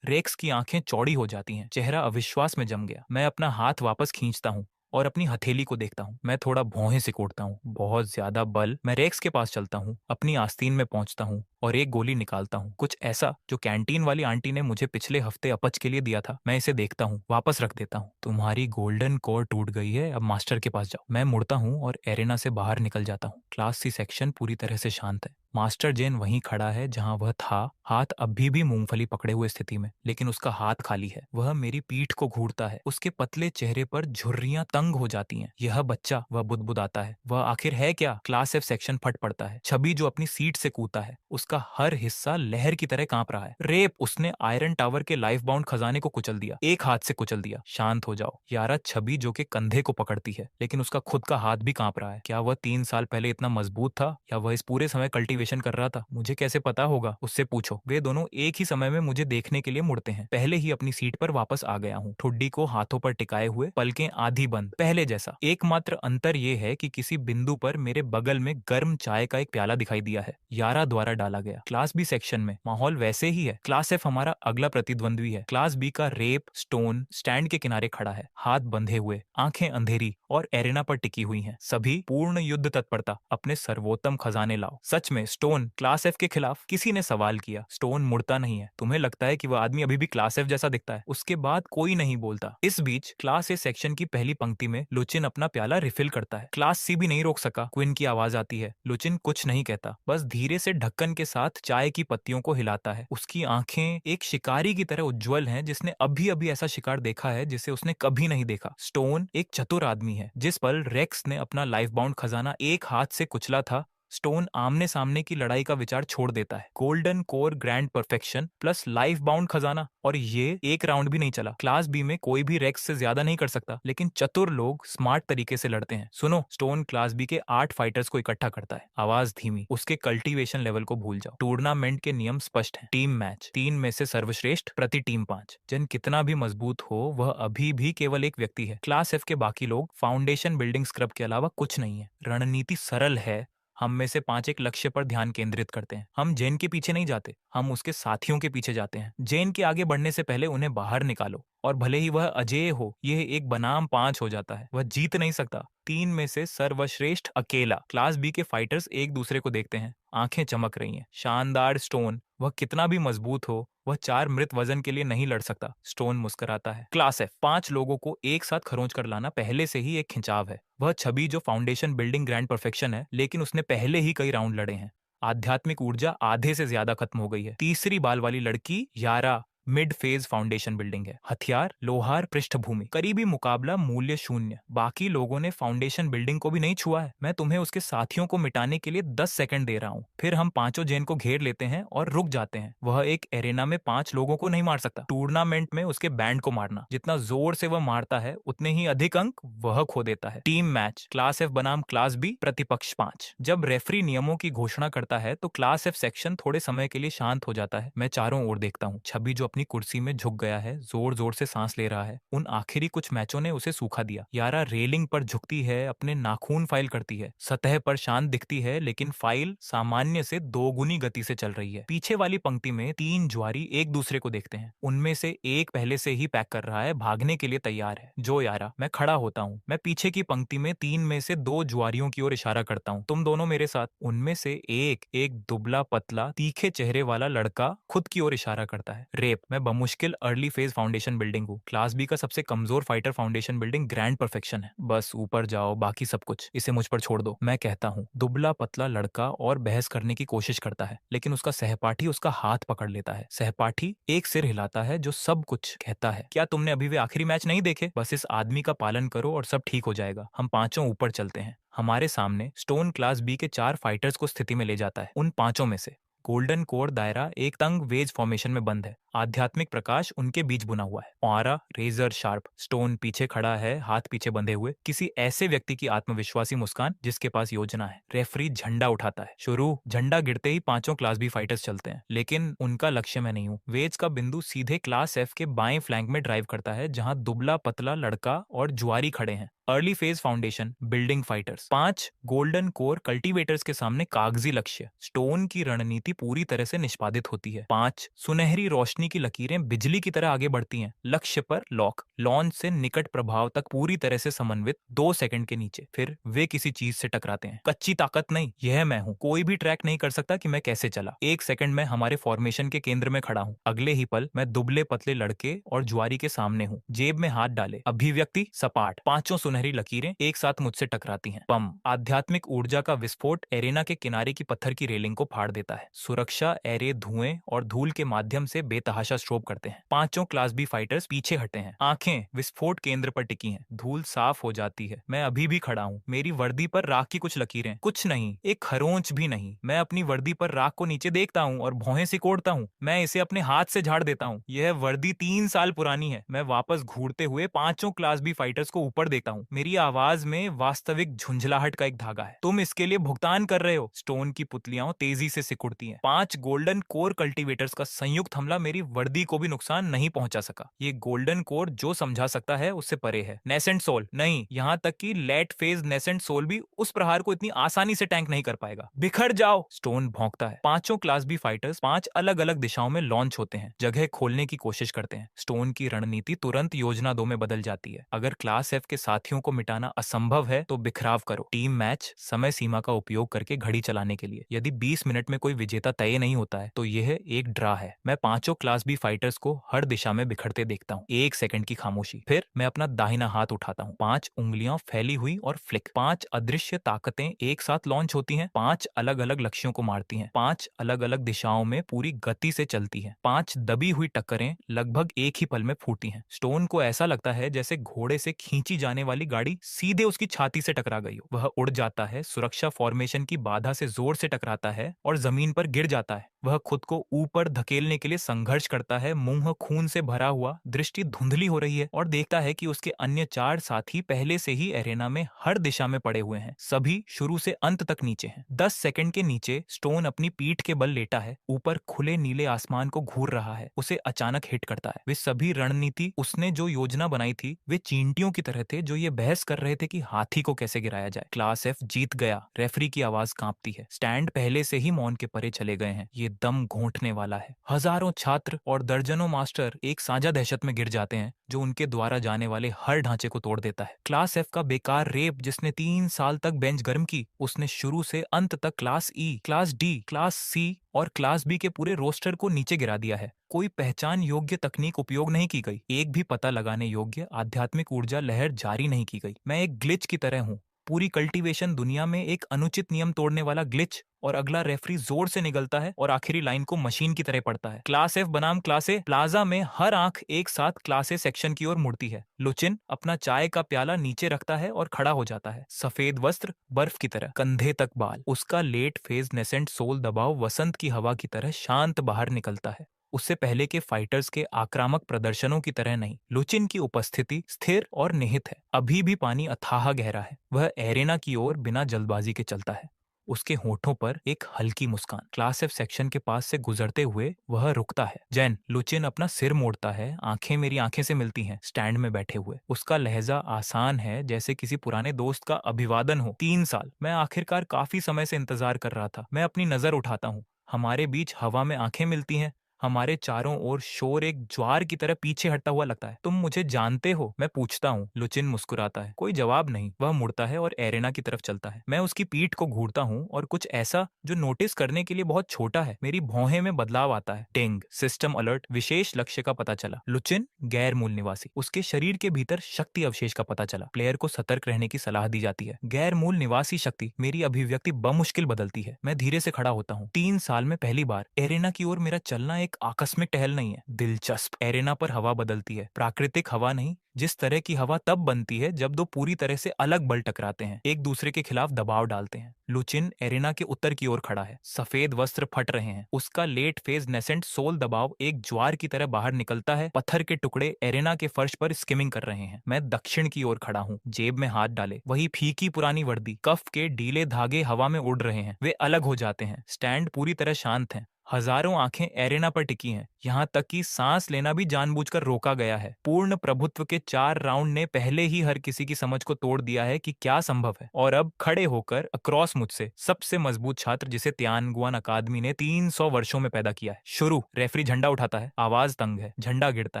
रेक्स की आंखें चौड़ी हो जाती हैं। चेहरा अविश्वास में जम गया। मैं अपना हाथ वापस खींचता हूँ और अपनी हथेली को देखता हूँ। मैं थोड़ा भौहें सिकोड़ता हूँ। बहुत ज्यादा बल। मैं रेक्स के पास चलता हूँ, अपनी आस्तीन में पहुंचता हूँ और एक गोली निकालता हूँ। कुछ ऐसा जो कैंटीन वाली आंटी ने मुझे पिछले हफ्ते अपच के लिए दिया था। मैं इसे देखता हूँ, वापस रख देता हूँ। तुम्हारी गोल्डन कोर टूट गई है, अब मास्टर के पास जाओ। मैं मुड़ता हूँ और एरेना से बाहर निकल जाता हूँ। क्लास सी सेक्शन पूरी तरह से शांत है। मास्टर जेन वहीं खड़ा है जहां वह था, हाथ अभी भी मूंगफली पकड़े हुए स्थिति में, लेकिन उसका हाथ खाली है। वह मेरी पीठ को घूरता है। उसके पतले चेहरे पर झुर्रियां तंग हो जाती हैं। यह बच्चा, वह बुदबुदाता है, वह आखिर है क्या? क्लास एफ सेक्शन फट पड़ता है। छवि जो अपनी सीट से कूदता है, उसका हर हिस्सा लहर की तरह कांप रहा है। रेप! उसने आयरन टावर के लाइफ बाउंड खजाने को कुचल दिया, एक हाथ से कुचल दिया। शांत हो जाओ यारा। छवि जो के कंधे को पकड़ती है, लेकिन उसका खुद का हाथ भी कांप रहा है। क्या वह 3 साल पहले इतना मजबूत था, या वह इस पूरे समय कल्टीवेशन कर रहा था? मुझे कैसे पता होगा? उससे पूछो। वे दोनों एक ही समय में मुझे देखने के लिए मुड़ते हैं। पहले ही अपनी सीट पर वापस आ गया हूँ, ठुड्डी को हाथों पर टिकाए हुए, पलकें आधी बंद, पहले जैसा। एकमात्र अंतर यह है कि किसी बिंदु पर मेरे बगल में गर्म चाय का एक प्याला दिखाई दिया है, यारा द्वारा डाला गया। क्लास बी सेक्शन में माहौल वैसे ही है। क्लास एफ हमारा अगला प्रतिद्वंद्वी है। क्लास बी का रेप स्टोन स्टैंड के किनारे खड़ा है, हाथ बंधे हुए, आंखें अंधेरी और एरेना पर टिकी हुई हैं। सभी पूर्ण युद्ध तत्परता। अपने सर्वोत्तम खजाने लाओ। सच में स्टोन क्लास एफ के खिलाफ? किसी ने सवाल किया। स्टोन मुड़ता नहीं है। तुम्हें लगता है कि वह आदमी अभी भी क्लास एफ जैसा दिखता है? उसके बाद कोई नहीं बोलता। इस बीच क्लास ए सेक्शन की पहली पंक्ति में लुचिन अपना प्याला रिफिल करता है। क्लास सी भी नहीं रोक सका। क्विन की आवाज आती है। लुचिन कुछ नहीं कहता, बस धीरे से ढक्कन के साथ चाय की पत्तियों को हिलाता है। उसकी आंखें एक शिकारी की तरह उज्जवल हैं, जिसने अभी अभी ऐसा शिकार देखा है जिसे उसने कभी नहीं देखा। स्टोन एक चतुर आदमी है। जिस पल रेक्स ने अपना लाइफ बाउंड खजाना एक हाथ से कुचला था, स्टोन आमने सामने की लड़ाई का विचार छोड़ देता है। Golden core grand perfection plus life bound खजाना, और ये एक राउंड भी नहीं चला। क्लास बी में कोई भी रेक्स से ज्यादा नहीं कर सकता, लेकिन चतुर लोग स्मार्ट तरीके से लड़ते हैं। सुनो, स्टोन क्लास बी के 8 फाइटर्स को इकट्ठा करता है, आवाज धीमी। उसके कल्टीवेशन लेवल को भूल जाओ। टूर्नामेंट के नियम स्पष्ट हैं। टीम मैच, 3 में से सर्वश्रेष्ठ प्रति टीम 5। जन कितना भी मजबूत हो, वह अभी भी केवल एक व्यक्ति है। क्लास एफ के बाकी लोग फाउंडेशन बिल्डिंग स्क्रब के अलावा कुछ नहीं है। रणनीति सरल है। हम में से 5 एक लक्ष्य पर ध्यान केंद्रित करते हैं। हम जेन के पीछे नहीं जाते, हम उसके साथियों के पीछे जाते हैं। जेन के आगे बढ़ने से पहले उन्हें बाहर निकालो, और भले ही वह अजेय हो, यह एक बनाम 5 हो जाता है। वह जीत नहीं सकता। 3 में से सर्वश्रेष्ठ अकेला। क्लास बी के फाइटर्स एक दूसरे को देखते हैं, आंखें चमक रही हैं। शानदार स्टोन, वह कितना भी मजबूत हो, वह 4 मृत वजन के लिए नहीं लड़ सकता। स्टोन मुस्कुराता है। क्लास एफ, 5 लोगों को एक साथ खरोंच कर लाना पहले से ही एक खिंचाव है। वह छवि जो फाउंडेशन बिल्डिंग ग्रैंड परफेक्शन है, लेकिन उसने पहले ही कई राउंड लड़े हैं। आध्यात्मिक ऊर्जा आधे से ज्यादा खत्म हो गई है। तीसरी बाल वाली लड़की यारा मिड फेज फाउंडेशन बिल्डिंग है। हथियार लोहार पृष्ठभूमि, करीबी मुकाबला मूल्य 0। बाकी लोगों ने फाउंडेशन बिल्डिंग को भी नहीं छुआ है। मैं तुम्हें उसके साथियों को मिटाने के लिए 10 सेकंड दे रहा हूँ, फिर हम पांचों जेन को घेर लेते हैं और रुक जाते हैं। वह एक एरेना में 5 लोगों को नहीं मार सकता। टूर्नामेंट में उसके बैंड को मारना, जितना जोर से वह मारता है उतने ही अधिक अंक वह खो देता है। टीम मैच, क्लास एफ बनाम क्लास बी, प्रतिपक्ष 5। जब रेफरी नियमों की घोषणा करता है तो क्लास एफ सेक्शन थोड़े समय के लिए शांत हो जाता है। मैं चारों ओर देखता हूँ। छवि जो अपनी कुर्सी में झुक गया है, जोर जोर से सांस ले रहा है। उन आखिरी कुछ मैचों ने उसे सूखा दिया। यारा रेलिंग पर झुकती है, अपने नाखून फाइल करती है। सतह पर शांत दिखती है, लेकिन फाइल सामान्य से 2 गुनी गति से चल रही है। पीछे वाली पंक्ति में 3 जुआरी एक दूसरे को देखते हैं। उनमें से एक पहले से ही पैक कर रहा है, भागने के लिए तैयार है। जो यारा। मैं खड़ा होता हूँ। मैं पीछे की पंक्ति में 3 में से 2 जुआरियों की ओर इशारा करता हूँ। तुम दोनों मेरे साथ। उनमें से एक दुबला पतला तीखे चेहरे वाला लड़का खुद की ओर इशारा करता है। रेप। मैं बमुश्किल अर्ली फेज फाउंडेशन बिल्डिंग हूँ। क्लास बी का सबसे कमजोर fighter foundation building grand perfection है। बस ऊपर जाओ, बाकी सब कुछ इसे मुझ पर छोड़ दो, मैं कहता हूँ। दुबला पतला लड़का और बहस करने की कोशिश करता है, लेकिन उसका सहपाठी उसका हाथ पकड़ लेता है। सहपाठी एक सिर हिलाता है जो सब कुछ कहता है। क्या तुमने अभी वे आखिरी मैच नहीं देखे? बस इस आदमी का पालन करो और सब ठीक हो जाएगा। हम पांचों ऊपर चलते हैं। हमारे सामने स्टोन क्लास बी के 4 फाइटर्स को स्थिति में ले जाता है। उन पांचों में से गोल्डन कोर दायरा एक तंग वेज फॉर्मेशन में बंद है। आध्यात्मिक प्रकाश उनके बीच बुना हुआ है। Aura razor sharp. स्टोन पीछे खड़ा है, हाथ पीछे बंधे हुए, किसी ऐसे व्यक्ति की आत्मविश्वासी मुस्कान जिसके पास योजना है। रेफरी झंडा उठाता है। शुरू। झंडा गिरते ही पांचों क्लास बी फाइटर्स चलते हैं, लेकिन उनका लक्ष्य मैं नहीं हूँ। वेज का बिंदु सीधे क्लास एफ के बाएं फ्लैंक में ड्राइव करता है, जहां दुबला पतला लड़का और जुआरी खड़े हैं। Early phase foundation building fighters. 5 golden core cultivators के सामने कागजी लक्ष्य। स्टोन की रणनीति पूरी तरह से निष्पादित होती है। 5 सुनहरी रोशनी की लकीरें बिजली की तरह आगे बढ़ती हैं। लक्ष्य पर लॉक। लॉन्च से निकट प्रभाव तक पूरी तरह से समन्वित। 2 सेकंड के नीचे फिर वे किसी चीज से टकराते हैं। कच्ची ताकत नहीं, यह मैं हूं। कोई भी ट्रैक नहीं कर सकता कि मैं कैसे चला। 1 सेकंड में हमारे फॉर्मेशन के केंद्र में खड़ा हूं। अगले ही पल मैं दुबले पतले लड़के और जुआरी के सामने हूं। जेब में हाथ डाले, अभिव्यक्ति सपाट। पांचों सुनहरी लकीरें एक साथ मुझसे टकराती हैं। बम। आध्यात्मिक ऊर्जा का विस्फोट एरेना के किनारे की पत्थर की रेलिंग को फाड़ देता है। सुरक्षा एरे धुएं और धूल के माध्यम से बेतहाशा स्ट्रोब करते हैं। पांचों क्लास बी फाइटर्स पीछे हटे हैं। आंखें विस्फोट केंद्र पर टिकी हैं। धूल साफ हो जाती है। मैं अभी भी खड़ा हूँ। मेरी वर्दी पर राख की कुछ लकीरें। कुछ नहीं, एक खरोंच भी नहीं। मैं अपनी वर्दी पर राख को नीचे देखता हूँ और भौहें सिकोड़ता हूँ। मैं इसे अपने हाथ से झाड़ देता हूँ। यह वर्दी 3 साल पुरानी है। मैं वापस घूरते हुए पांचों क्लास बी फाइटर्स को ऊपर देखता हूँ। मेरी आवाज में वास्तविक झुंझलाहट का एक धागा है। तुम इसके लिए भुगतान कर रहे हो। स्टोन की पुतलियां तेजी से सिकुड़ती हैं। 5 गोल्डन कोर कल्टीवेटर्स का संयुक्त हमला मेरी वर्दी को भी नुकसान नहीं पहुंचा सका। ये गोल्डन कोर जो समझा सकता है उससे परे है। नेसेंट सोल नहीं, यहाँ तक कि लेट फेज नेसेंट सोल भी उस प्रहार को इतनी आसानी से टैंक नहीं कर पाएगा। बिखर जाओ, स्टोन भौंकता है। पांचों क्लास बी फाइटर्स 5 अलग अलग दिशाओं में लॉन्च होते हैं, जगह खोलने की कोशिश करते हैं। स्टोन की रणनीति तुरंत योजना 2 में बदल जाती है। अगर क्लास एफ के साथियों को मिटाना असंभव है तो बिखराव करो। टीम मैच समय सीमा का उपयोग करके घड़ी चलाने के लिए। यदि 20 मिनट में कोई विजेता तय नहीं होता है तो यह एक ड्रा है। मैं पांचों क्लास बी फाइटर्स को हर दिशा में बिखरते देखता हूँ। 1 सेकंड की खामोशी। फिर मैं अपना दाहिना हाथ उठाता हूँ। 5 उंगलियां फैली हुई और फ्लिक। 5 अदृश्य ताकतें एक साथ लॉन्च होती हैं। 5 अलग अलग लक्ष्यों को मारती हैं। 5 अलग अलग दिशाओं में पूरी गति से चलती हैं। 5 दबी हुई टक्करें लगभग एक ही पल में फूटी हैं। स्टोन को ऐसा लगता है जैसे घोड़े से खींची जाने वाली गाड़ी सीधे उसकी छाती से टकरा गई हो। वह उड़ जाता है, सुरक्षा फॉर्मेशन की बाधा से जोर से टकराता है और जमीन पर गिर जाता है। वह खुद को ऊपर धकेलने के लिए संघर्ष करता है। मुंह खून से भरा हुआ, दृष्टि धुंधली हो रही है और देखता है कि उसके अन्य 4 साथी पहले से ही एरेना में हर दिशा में पड़े हुए हैं। सभी शुरू से अंत तक नीचे हैं। 10 सेकंड के नीचे स्टोन अपनी पीठ के बल लेटा है। ऊपर खुले नीले आसमान को घूर रहा है। उसे अचानक हिट करता है। वे सभी रणनीति उसने जो योजना बनाई थी, वे चींटियों की तरह थे जो ये बहस कर रहे थे कि हाथी को कैसे गिराया जाए। क्लास एफ जीत गया। रेफरी की आवाज कांपती है। स्टैंड पहले से ही मौन के परे चले गए हैं। ये दम घोंटने वाला है। हजारों छात्र और दर्जनों मास्टर एक साझा दहशत में गिर जाते हैं जो उनके द्वारा जाने वाले हर ढांचे को तोड़ देता है। क्लास एफ का बेकार रेप जिसने 3 साल तक बेंच गर्म की, उसने शुरू से अंत तक class E, class D, class C और क्लास बी के पूरे रोस्टर को नीचे गिरा दिया है। कोई पहचान योग्य तकनीक उपयोग नहीं की गई। एक भी पता लगाने योग्य आध्यात्मिक ऊर्जा लहर जारी नहीं की गई। मैं एक ग्लिच की तरह हूँ। पूरी कल्टीवेशन दुनिया में एक अनुचित नियम तोड़ने वाला ग्लिच, और अगला रेफरी जोर से निगलता है और आखिरी लाइन को मशीन की तरह पढ़ता है। क्लास एफ बनाम क्लास ए। प्लाजा में हर आंख एक साथ क्लास ए सेक्शन की ओर मुड़ती है। लुचिन अपना चाय का प्याला नीचे रखता है और खड़ा हो जाता है। सफेद वस्त्र बर्फ की तरह, कंधे तक बाल। उसका लेट फेज नेसेंट सोल दबाव वसंत की हवा की तरह शांत बाहर निकलता है। उससे पहले के फाइटर्स के आक्रामक प्रदर्शनों की तरह नहीं। लुचिन की उपस्थिति स्थिर और निहित है। अभी भी पानी अथाह गहरा है। वह एरेना की ओर बिना जल्दबाजी के चलता है। उसके होठों पर एक हल्की मुस्कान। क्लास एफ सेक्शन के पास से गुजरते हुए वह रुकता है। जैन। लुचिन अपना सिर मोड़ता है। आंखें मेरी आंखें से मिलती हैं। स्टैंड में बैठे हुए उसका लहजा आसान है, जैसे किसी पुराने दोस्त का अभिवादन हो। 3 साल। मैं आखिरकार काफी समय से इंतजार कर रहा था। मैं अपनी नजर उठाता हूँ। हमारे बीच हवा में आंखें मिलती हैं। हमारे चारों ओर शोर एक ज्वार की तरह पीछे हटता हुआ लगता है। तुम मुझे जानते हो? मैं पूछता हूँ। लुचिन मुस्कुराता है। कोई जवाब नहीं। वह मुड़ता है और एरेना की तरफ चलता है। मैं उसकी पीठ को घूरता हूँ और कुछ ऐसा जो नोटिस करने के लिए बहुत छोटा है। मेरी भौहें में बदलाव आता है। टिंग, सिस्टम अलर्ट, विशेष लक्ष्य का पता चला। लुचिन गैर मूल निवासी। उसके शरीर के भीतर शक्ति अवशेष का पता चला। प्लेयर को सतर्क रहने की सलाह दी जाती है। गैर मूल निवासी शक्ति मेरी अभिव्यक्ति बमुश्किल बदलती है। मैं धीरे से खड़ा होता हूँ। 3 साल में पहली बार एरेना की ओर मेरा चलना एक आकस्मिक टहल नहीं है, दिलचस्प। एरेना पर हवा बदलती है, प्राकृतिक हवा नहीं। जिस तरह की हवा तब बनती है जब दो पूरी तरह से अलग बल टकराते हैं, एक दूसरे के खिलाफ दबाव डालते हैं। लुचिन एरेना के उत्तर की ओर खड़ा है। सफेद वस्त्र फट रहे हैं। उसका लेट फेज नेसेंट सोल दबाव एक ज्वार की तरह बाहर निकलता है। पत्थर के टुकड़े एरेना के फर्श पर स्किमिंग कर रहे हैं। मैं दक्षिण की ओर खड़ा हूँ, जेब में हाथ डाले। वही फीकी पुरानी वर्दी, कफ के ढीले धागे हवा में उड़ रहे हैं। वे अलग हो जाते हैं। स्टैंड पूरी तरह शांत है। हजारों आंखें एरेना पर टिकी हैं। यहाँ तक कि सांस लेना भी जानबूझकर रोका गया है। पूर्ण प्रभुत्व के 4 राउंड ने पहले ही हर किसी की समझ को तोड़ दिया है कि क्या संभव है। और अब खड़े होकर अक्रॉस मुझसे सबसे मजबूत छात्र, जिसे तियानगुआन अकादमी ने 300 वर्षों में पैदा किया है। शुरू। रेफरी झंडा उठाता है। आवाज तंग है। झंडा गिरता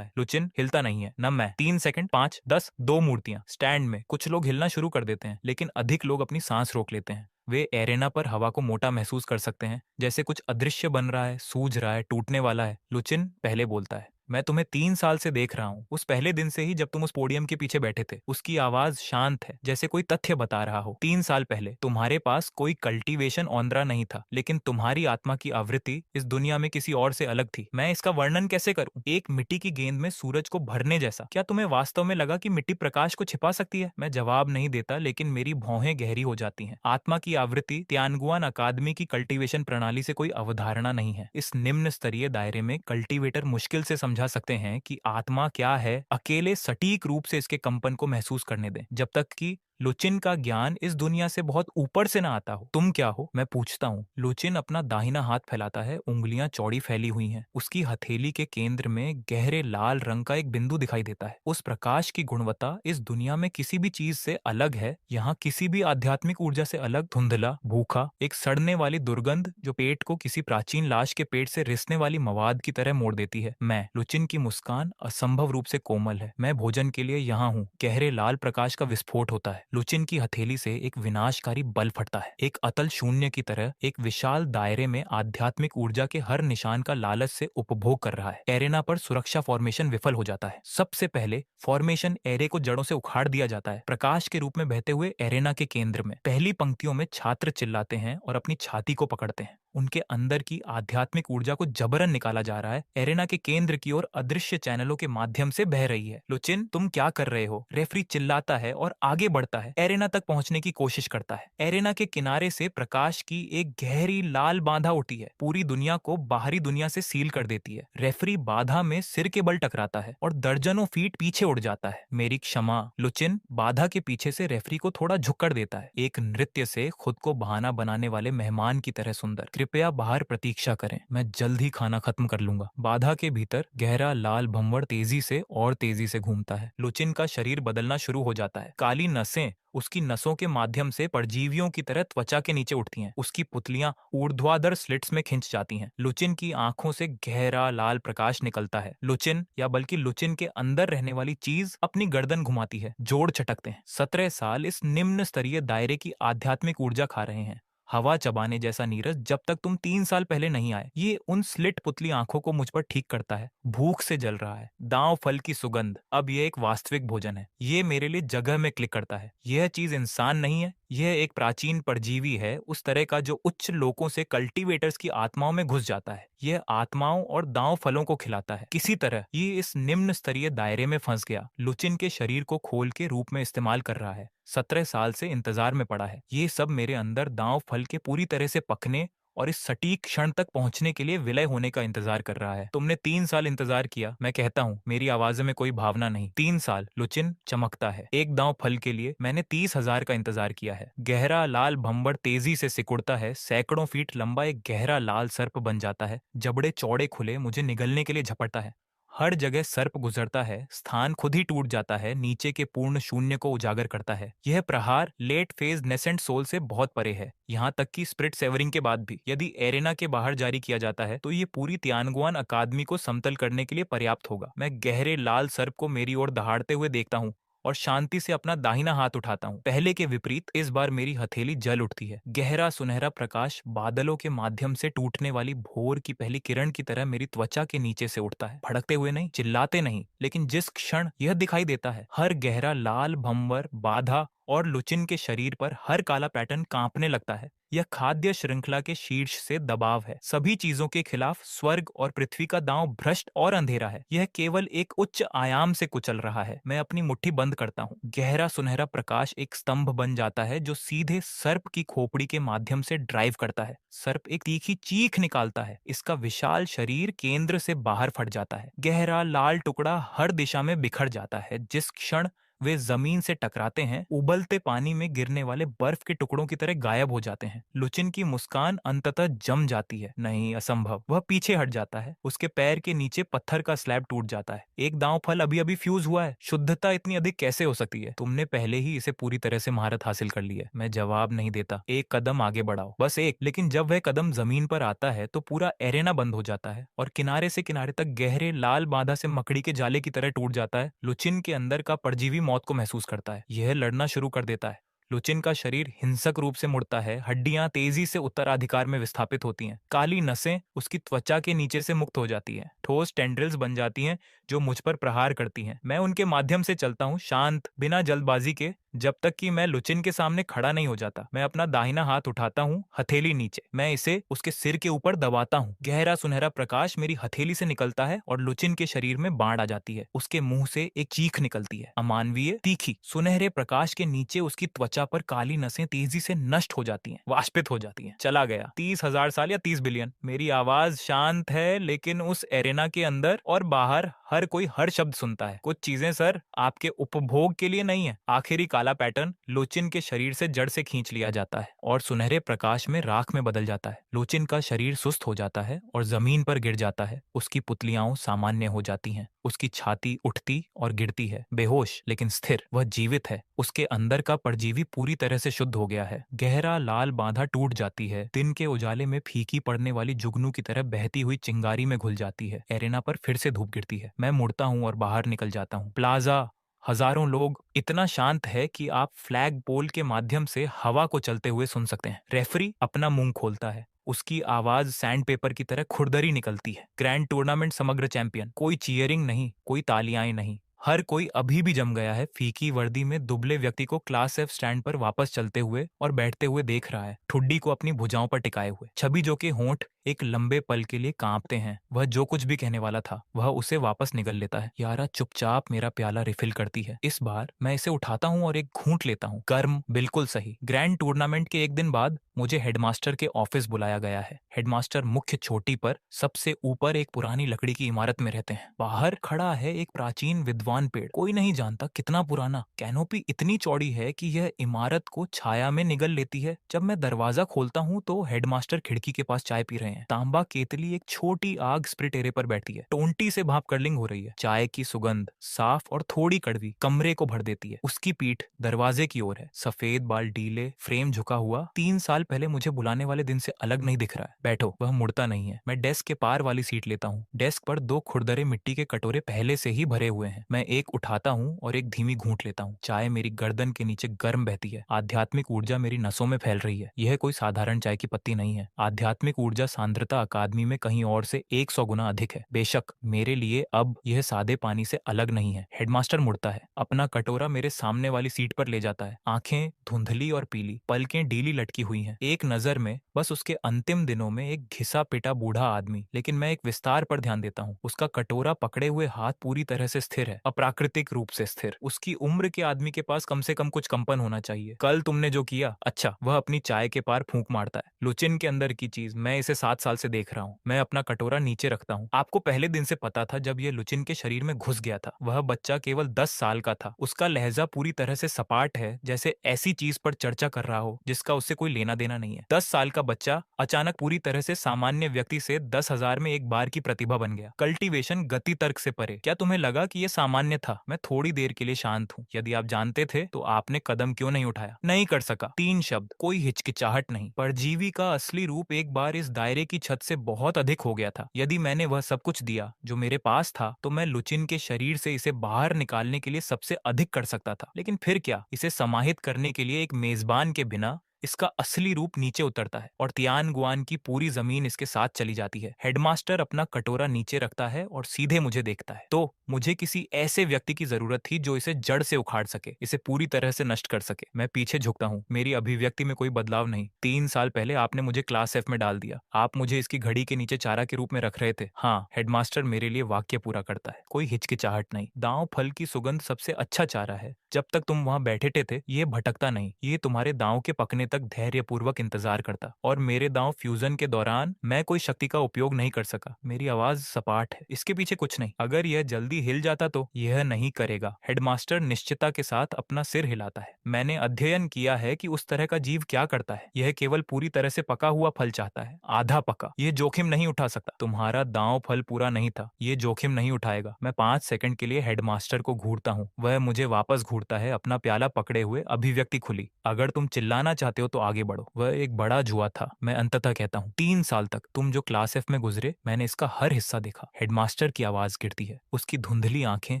है। लुचिन हिलता नहीं है, न मैं। 3 सेकंड, 5, 10, 2 मूर्तियां स्टैंड में। कुछ लोग हिलना शुरू कर देते हैं, लेकिन अधिक लोग अपनी सांस रोक लेते हैं। वे एरेना पर हवा को मोटा महसूस कर सकते हैं, जैसे कुछ अदृश्य बन रहा है, सूझ रहा है, टूटने वाला है। लुचिन पहले बोलता है। मैं तुम्हें 3 साल से देख रहा हूँ, उस पहले दिन से ही जब तुम उस पोडियम के पीछे बैठे थे। उसकी आवाज शांत है, जैसे कोई तथ्य बता रहा हो। 3 साल पहले तुम्हारे पास कोई कल्टीवेशन औंदरा नहीं था, लेकिन तुम्हारी आत्मा की आवृत्ति इस दुनिया में किसी और से अलग थी। मैं इसका वर्णन कैसे करूं? एक मिट्टी की गेंद में सूरज को भरने जैसा। क्या तुम्हें वास्तव में लगा कि मिट्टी प्रकाश को छिपा सकती है? मैं जवाब नहीं देता, लेकिन मेरी भौहें गहरी हो जाती हैं। आत्मा की आवृत्ति तियानगुआन अकादमी की कल्टीवेशन प्रणाली से कोई अवधारणा नहीं है। इस निम्न स्तरीय दायरे में कल्टीवेटर मुश्किल से समझा सकते हैं कि आत्मा क्या है। अकेले सटीक रूप से इसके कंपन को महसूस करने दें, जब तक कि लुचिन का ज्ञान इस दुनिया से बहुत ऊपर से ना आता हो। तुम क्या हो? मैं पूछता हूँ। लुचिन अपना दाहिना हाथ फैलाता है। उंगलियां चौड़ी फैली हुई हैं। उसकी हथेली के केंद्र में गहरे लाल रंग का एक बिंदु दिखाई देता है। उस प्रकाश की गुणवत्ता इस दुनिया में किसी भी चीज से अलग है। यहाँ किसी भी आध्यात्मिक ऊर्जा से अलग। धुंधला, भूखा, एक सड़ने वाली दुर्गंध जो पेट को किसी प्राचीन लाश के पेट से रिसने वाली मवाद की तरह मोड़ देती है। मैं लुचिन की मुस्कान असंभव रूप से कोमल है। मैं भोजन के लिए यहाँ हूँ। गहरे लाल प्रकाश का विस्फोट होता है। लुचिन की हथेली से एक विनाशकारी बल फटता है। एक अतल शून्य की तरह एक विशाल दायरे में आध्यात्मिक ऊर्जा के हर निशान का लालच से उपभोग कर रहा है। एरेना पर सुरक्षा फॉर्मेशन विफल हो जाता है। सबसे पहले फॉर्मेशन एरे को जड़ों से उखाड़ दिया जाता है। प्रकाश के रूप में बहते हुए एरेना के केंद्र में पहली पंक्तियों में छात्र चिल्लाते हैं और अपनी छाती को पकड़ते हैं। उनके अंदर की आध्यात्मिक ऊर्जा को जबरन निकाला जा रहा है। एरेना के केंद्र की ओर अदृश्य चैनलों के माध्यम से बह रही है। लुचिन, तुम क्या कर रहे हो? रेफरी चिल्लाता है और आगे बढ़ता है। एरेना तक पहुंचने की कोशिश करता है। एरेना के किनारे से प्रकाश की एक गहरी लाल बाधा उठी है। पूरी दुनिया को बाहरी दुनिया से सील कर देती है। रेफरी बाधा में सिर के बल टकराता है और दर्जनों फीट पीछे उड़ जाता है। मेरी क्षमा। लुचिन बाधा के पीछे से रेफरी को थोड़ा झुक कर देता है, एक नृत्य से खुद को बहाना बनाने वाले मेहमान की तरह सुंदर। कृपया बाहर प्रतीक्षा करें, मैं जल्द ही खाना खत्म कर लूंगा। बाधा के भीतर गहरा लाल भंवर तेजी से और तेजी से घूमता है। लुचिन का शरीर बदलना शुरू हो जाता है। काली नसें उसकी नसों के माध्यम से परजीवियों की तरह त्वचा के नीचे उठती हैं। उसकी पुतलियां ऊर्ध्वाधर स्लिट्स में खिंच जाती हैं। लुचिन की आंखों से गहरा लाल प्रकाश निकलता है। लुचिन, या बल्कि लुचिन के अंदर रहने वाली चीज अपनी गर्दन घुमाती है। जोड़ चटकते हैं। 17 साल इस निम्न स्तरीय दायरे की आध्यात्मिक ऊर्जा खा रहे हैं। हवा चबाने जैसा नीरस, जब तक तुम 3 साल पहले नहीं आए। ये उन स्लिट पुतली आंखों को मुझ पर ठीक करता है। भूख से जल रहा है। दांव फल की सुगंध। अब ये एक वास्तविक भोजन है। ये मेरे लिए जगह में क्लिक करता है। यह चीज इंसान नहीं है, यह एक प्राचीन परजीवी है, उस तरह का जो उच्च लोकों से कल्टीवेटर्स की आत्माओं में घुस जाता है। यह आत्माओं और दांव फलों को खिलाता है। किसी तरह ये इस निम्न स्तरीय दायरे में फंस गया। लुचिन के शरीर को खोल के रूप में इस्तेमाल कर रहा है। 17 साल से इंतजार में पड़ा है। ये सब मेरे अंदर दांव फल के पूरी तरह से पकने और इस सटीक क्षण तक पहुंचने के लिए विलय होने का इंतजार कर रहा है। तुमने 3 साल इंतजार किया, मैं कहता हूँ। मेरी आवाज में कोई भावना नहीं। 3 साल। लुचिन चमकता है। एक दांव फल के लिए मैंने 30,000 का इंतजार किया है। गहरा लाल भंवर तेजी से सिकुड़ता है। सैकड़ों फीट लंबा एक गहरा लाल सर्प बन जाता है। जबड़े चौड़े खुले मुझे निगलने के लिए झपटता है। हर जगह सर्प गुजरता है, स्थान खुद ही टूट जाता है, नीचे के पूर्ण शून्य को उजागर करता है। यह प्रहार लेट फेज नेसेंट सोल से बहुत परे है, यहाँ तक कि स्प्रिट सेवरिंग के बाद भी। यदि एरेना के बाहर जारी किया जाता है तो ये पूरी तियानगुआन अकादमी को समतल करने के लिए पर्याप्त होगा। मैं गहरे लाल सर्प को मेरी ओर दहाड़ते हुए देखता हूँ और शांति से अपना दाहिना हाथ उठाता हूँ। पहले के विपरीत इस बार मेरी हथेली जल उठती है। गहरा सुनहरा प्रकाश बादलों के माध्यम से टूटने वाली भोर की पहली किरण की तरह मेरी त्वचा के नीचे से उठता है। भड़कते हुए नहीं, चिल्लाते नहीं, लेकिन जिस क्षण यह दिखाई देता है, हर गहरा लाल भंवर बाधा और लुचिन के शरीर पर हर काला पैटर्न कांपने लगता है। यह खाद्य श्रृंखला के शीर्ष से दबाव है। सभी चीजों के खिलाफ स्वर्ग और पृथ्वी का दांव भ्रष्ट और अंधेरा है। यह केवल एक उच्च आयाम से कुचल रहा है। मैं अपनी मुट्ठी बंद करता हूँ। गहरा सुनहरा प्रकाश एक स्तंभ बन जाता है जो सीधे सर्प की खोपड़ी के माध्यम से ड्राइव करता है। सर्प एक तीखी चीख निकालता है। इसका विशाल शरीर केंद्र से बाहर फट जाता है। गहरा लाल टुकड़ा हर दिशा में बिखर जाता है। जिस क्षण वे जमीन से टकराते हैं, उबलते पानी में गिरने वाले बर्फ के टुकड़ों की तरह गायब हो जाते हैं। लुचिन की मुस्कान अंततः जम जाती है। नहीं, असंभव। वह पीछे हट जाता है। उसके पैर के नीचे पत्थर का स्लैब टूट जाता है। एक दांव फल अभी अभी फ्यूज हुआ है। शुद्धता इतनी अधिक कैसे हो सकती है? तुमने पहले ही इसे पूरी तरह से महारत हासिल कर ली है। मैं जवाब नहीं देता। एक कदम आगे बढ़ाओ, बस एक। लेकिन जब वह कदम जमीन पर आता है तो पूरा एरेना बंद हो जाता है और किनारे से किनारे तक गहरे लाल बाधा से मकड़ी के जाले की तरह टूट जाता है। लुचिन के अंदर का परजीवी मौत को महसूस करता है। यह लड़ना शुरू कर देता है। लुचिन का शरीर हिंसक रूप से मुड़ता है। हड्डियां तेजी से उत्तराधिकार में विस्थापित होती हैं। काली नसें उसकी त्वचा के नीचे से मुक्त हो जाती हैं। ठोस टेंड्रिल्स बन जाती हैं जो मुझ पर प्रहार करती हैं। मैं उनके माध्यम से चलता हूँ, शांत, बिना जल्दबाजी के, जब तक कि मैं लुचिन के सामने खड़ा नहीं हो जाता। मैं अपना दाहिना हाथ उठाता हूँ, हथेली नीचे। मैं इसे उसके सिर के ऊपर दबाता हूँ। गहरा सुनहरा प्रकाश मेरी हथेली से निकलता है और लुचिन के शरीर में बाढ़ आ जाती है। उसके मुंह से एक चीख निकलती है, अमानवीय, तीखी। सुनहरे प्रकाश के नीचे उसकी त्वचा पर काली नसें तेजी से नष्ट हो जाती हैं, वाष्पित हो जाती हैं। चला गया 30,000 साल या 30 बिलियन। मेरी आवाज शांत है, लेकिन उस एरेना के अंदर और बाहर हर कोई हर शब्द सुनता है। कुछ चीजें सर आपके उपभोग के लिए नहीं है। आखिरी काला पैटर्न लुचिन के शरीर से जड़ से खींच लिया जाता है और सुनहरे प्रकाश में राख में बदल जाता है। लुचिन का शरीर सुस्त हो जाता है और जमीन पर गिर जाता है। उसकी पुतलियां सामान्य हो जाती हैं। उसकी छाती उठती और गिरती है, बेहोश लेकिन स्थिर। वह जीवित है। उसके अंदर का परजीवी पूरी तरह से शुद्ध हो गया है। गहरा लाल बाधा टूट जाती है। दिन के उजाले में फीकी पड़ने वाली जुगनू की तरह बहती हुई चिंगारी में घुल जाती है। एरेना पर फिर से धूप गिरती है। मैं मुड़ता हूँ और बाहर निकल जाता हूँ। प्लाजा, हजारों लोग, इतना शांत है कि आप फ्लैग पोल के माध्यम से हवा को चलते हुए सुन सकते हैं। रेफरी अपना मुंह खोलता है। उसकी आवाज सैंड पेपर की तरह खुरदरी निकलती है। ग्रैंड टूर्नामेंट समग्र चैंपियन। कोई चीयरिंग नहीं, कोई तालियां नहीं। हर कोई अभी भी जम गया है। फीकी वर्दी में दुबले व्यक्ति को क्लास एफ स्टैंड पर वापस चलते हुए और बैठते हुए देख रहा है, ठुड्डी को अपनी भुजाओं पर टिकाए हुए। छवि जो के होंठ एक लंबे पल के लिए कांपते हैं। वह जो कुछ भी कहने वाला था वह उसे वापस निगल लेता है। यारा चुपचाप मेरा प्याला रिफिल करती है। इस बार मैं इसे उठाता हूँ और एक घूंट लेता हूँ। गर्म, बिल्कुल सही। ग्रैंड टूर्नामेंट के एक दिन बाद मुझे हेडमास्टर के ऑफिस बुलाया गया है। हेडमास्टर मुख्य चोटी पर सबसे ऊपर एक पुरानी लकड़ी की इमारत में रहते हैं। बाहर खड़ा है एक प्राचीन विद्वान पेड़। कोई नहीं जानता कितना पुराना। कैनोपी इतनी चौड़ी है कि यह इमारत को छाया में निगल लेती है। जब मैं दरवाजा खोलता हूँ तो हेडमास्टर खिड़की के पास चाय पी रहे हैं। तांबा केतली एक छोटी आग स्प्रिट एरे पर बैठी है। टोंटी से भाप कर्लिंग हो रही है। चाय की सुगंध साफ और थोड़ी कड़वी कमरे को भर देती है। उसकी पीठ दरवाजे की ओर है। सफेद बाल ढीले, फ्रेम झुका हुआ। 3 साल पहले मुझे बुलाने वाले दिन से अलग नहीं दिख रहा है। बैठो। वह मुड़ता नहीं है। मैं डेस्क के पार वाली सीट लेता हूँ। डेस्क पर 2 खुरदरे मिट्टी के कटोरे पहले से ही भरे हुए हैं। मैं एक उठाता हूँ और एक धीमी घूंट लेता हूँ। चाय मेरी गर्दन के नीचे गर्म बहती है। आध्यात्मिक ऊर्जा मेरी नसों में फैल रही है। यह कोई साधारण चाय की पत्ती नहीं है। आध्यात्मिक ऊर्जा सांद्रता अकादमी में कहीं और से 100 गुना अधिक है। बेशक मेरे लिए अब यह सादे पानी से अलग नहीं है। हेडमास्टर मुड़ता है, अपना कटोरा मेरे सामने वाली सीट पर ले जाता है। आंखें धुंधली और पीली, पलकें ढीली लटकी हुई हैं। एक नजर में बस उसके अंतिम दिनों में एक घिसा पिटा बूढ़ा आदमी। लेकिन मैं एक विस्तार पर ध्यान देता हूँ। उसका कटोरा पकड़े हुए हाथ पूरी तरह से स्थिर है, अप्राकृतिक रूप से स्थिर। उसकी उम्र के आदमी के पास कम से कम कुछ कंपन होना चाहिए। कल तुमने जो किया, अच्छा। वह अपनी चाय के पार फूंक मारता है। लुचिन के अंदर की चीज मैं इसे 7 साल से देख रहा हूँ। मैं अपना कटोरा नीचे रखता हूँ। आपको पहले दिन से पता था जब यह लुचिन के शरीर में घुस गया था। वह बच्चा केवल 10 साल का था। उसका लहजा पूरी तरह से सपाट है, जैसे ऐसी चीज पर चर्चा कर रहा हो जिसका उससे कोई लेना देना नहीं है। 10 साल का बच्चा अचानक पूरी तरह से सामान्य व्यक्ति से 10,000 में एक बार की प्रतिभा बन गया। कल्टीवेशन गति तर्क से परे। क्या तुम्हें लगा कि यह सामान्य था? मैं थोड़ी देर के लिए शांत हूँ। यदि आप जानते थे तो आपने कदम क्यों नहीं उठाया? नहीं कर सका। 3 शब्द, कोई हिचकिचाहट नहीं। परजीवी का असली रूप एक बार इस दायरे की छत से बहुत अधिक हो गया था। यदि मैंने वह सब कुछ दिया जो मेरे पास था तो मैं लुचिन के शरीर से इसे बाहर निकालने के लिए सबसे अधिक कर सकता था। लेकिन फिर क्या? इसे समाहित करने के लिए एक मेजबान के बिना इसका असली रूप नीचे उतरता है और तियानगुआन की पूरी जमीन इसके साथ चली जाती है। हेडमास्टर अपना कटोरा नीचे रखता है और सीधे मुझे देखता है। तो मुझे किसी ऐसे व्यक्ति की जरूरत थी जो इसे जड़ से उखाड़ सके, इसे पूरी तरह से नष्ट कर सके। मैं पीछे झुकता हूँ। मेरी अभिव्यक्ति में कोई बदलाव नहीं। 3 साल पहले आपने मुझे क्लास एफ में डाल दिया। आप मुझे इसकी घड़ी के नीचे चारा के रूप में रख रहे थे। हाँ, हेडमास्टर मेरे लिए वाक्य पूरा करता है। कोई हिचकिचाहट नहीं। दांव फल की सुगंध सबसे अच्छा चारा है। जब तक तुम वहां बैठे थे ये भटकता नहीं। ये तुम्हारे दांव के पकने तक धैर्यपूर्वक इंतजार करता। और मेरे दांव फ्यूजन के दौरान मैं कोई शक्ति का उपयोग नहीं कर सका। मेरी आवाज सपाट है। इसके पीछे कुछ नहीं। अगर यह जल्दी हिल जाता तो यह नहीं करेगा। हेडमास्टर निश्चितता के साथ अपना सिर हिलाता है। मैंने अध्ययन किया है कि उस तरह का जीव क्या करता है। यह केवल पूरी तरह से पका हुआ फल चाहता है, आधा पका। यह जोखिम नहीं उठा सकता। तुम्हारा दांव फल पूरा नहीं था। ये जोखिम नहीं उठाएगा। मैं 5 सेकंड के लिए हेडमास्टर को घूरता हूँ। वह मुझे वापस घूरता है, अपना प्याला पकड़े हुए। अभिव्यक्ति खुली। अगर तुम चिल्लाना चाहते हो तो आगे बढ़ो। वह एक बड़ा जुआ था। मैं अंततः कहता हूँ 3 साल तक तुम जो क्लास एफ में गुजरे, मैंने इसका हर हिस्सा देखा। हेडमास्टर की आवाज गिरती है। उसकी धुंधली आंखें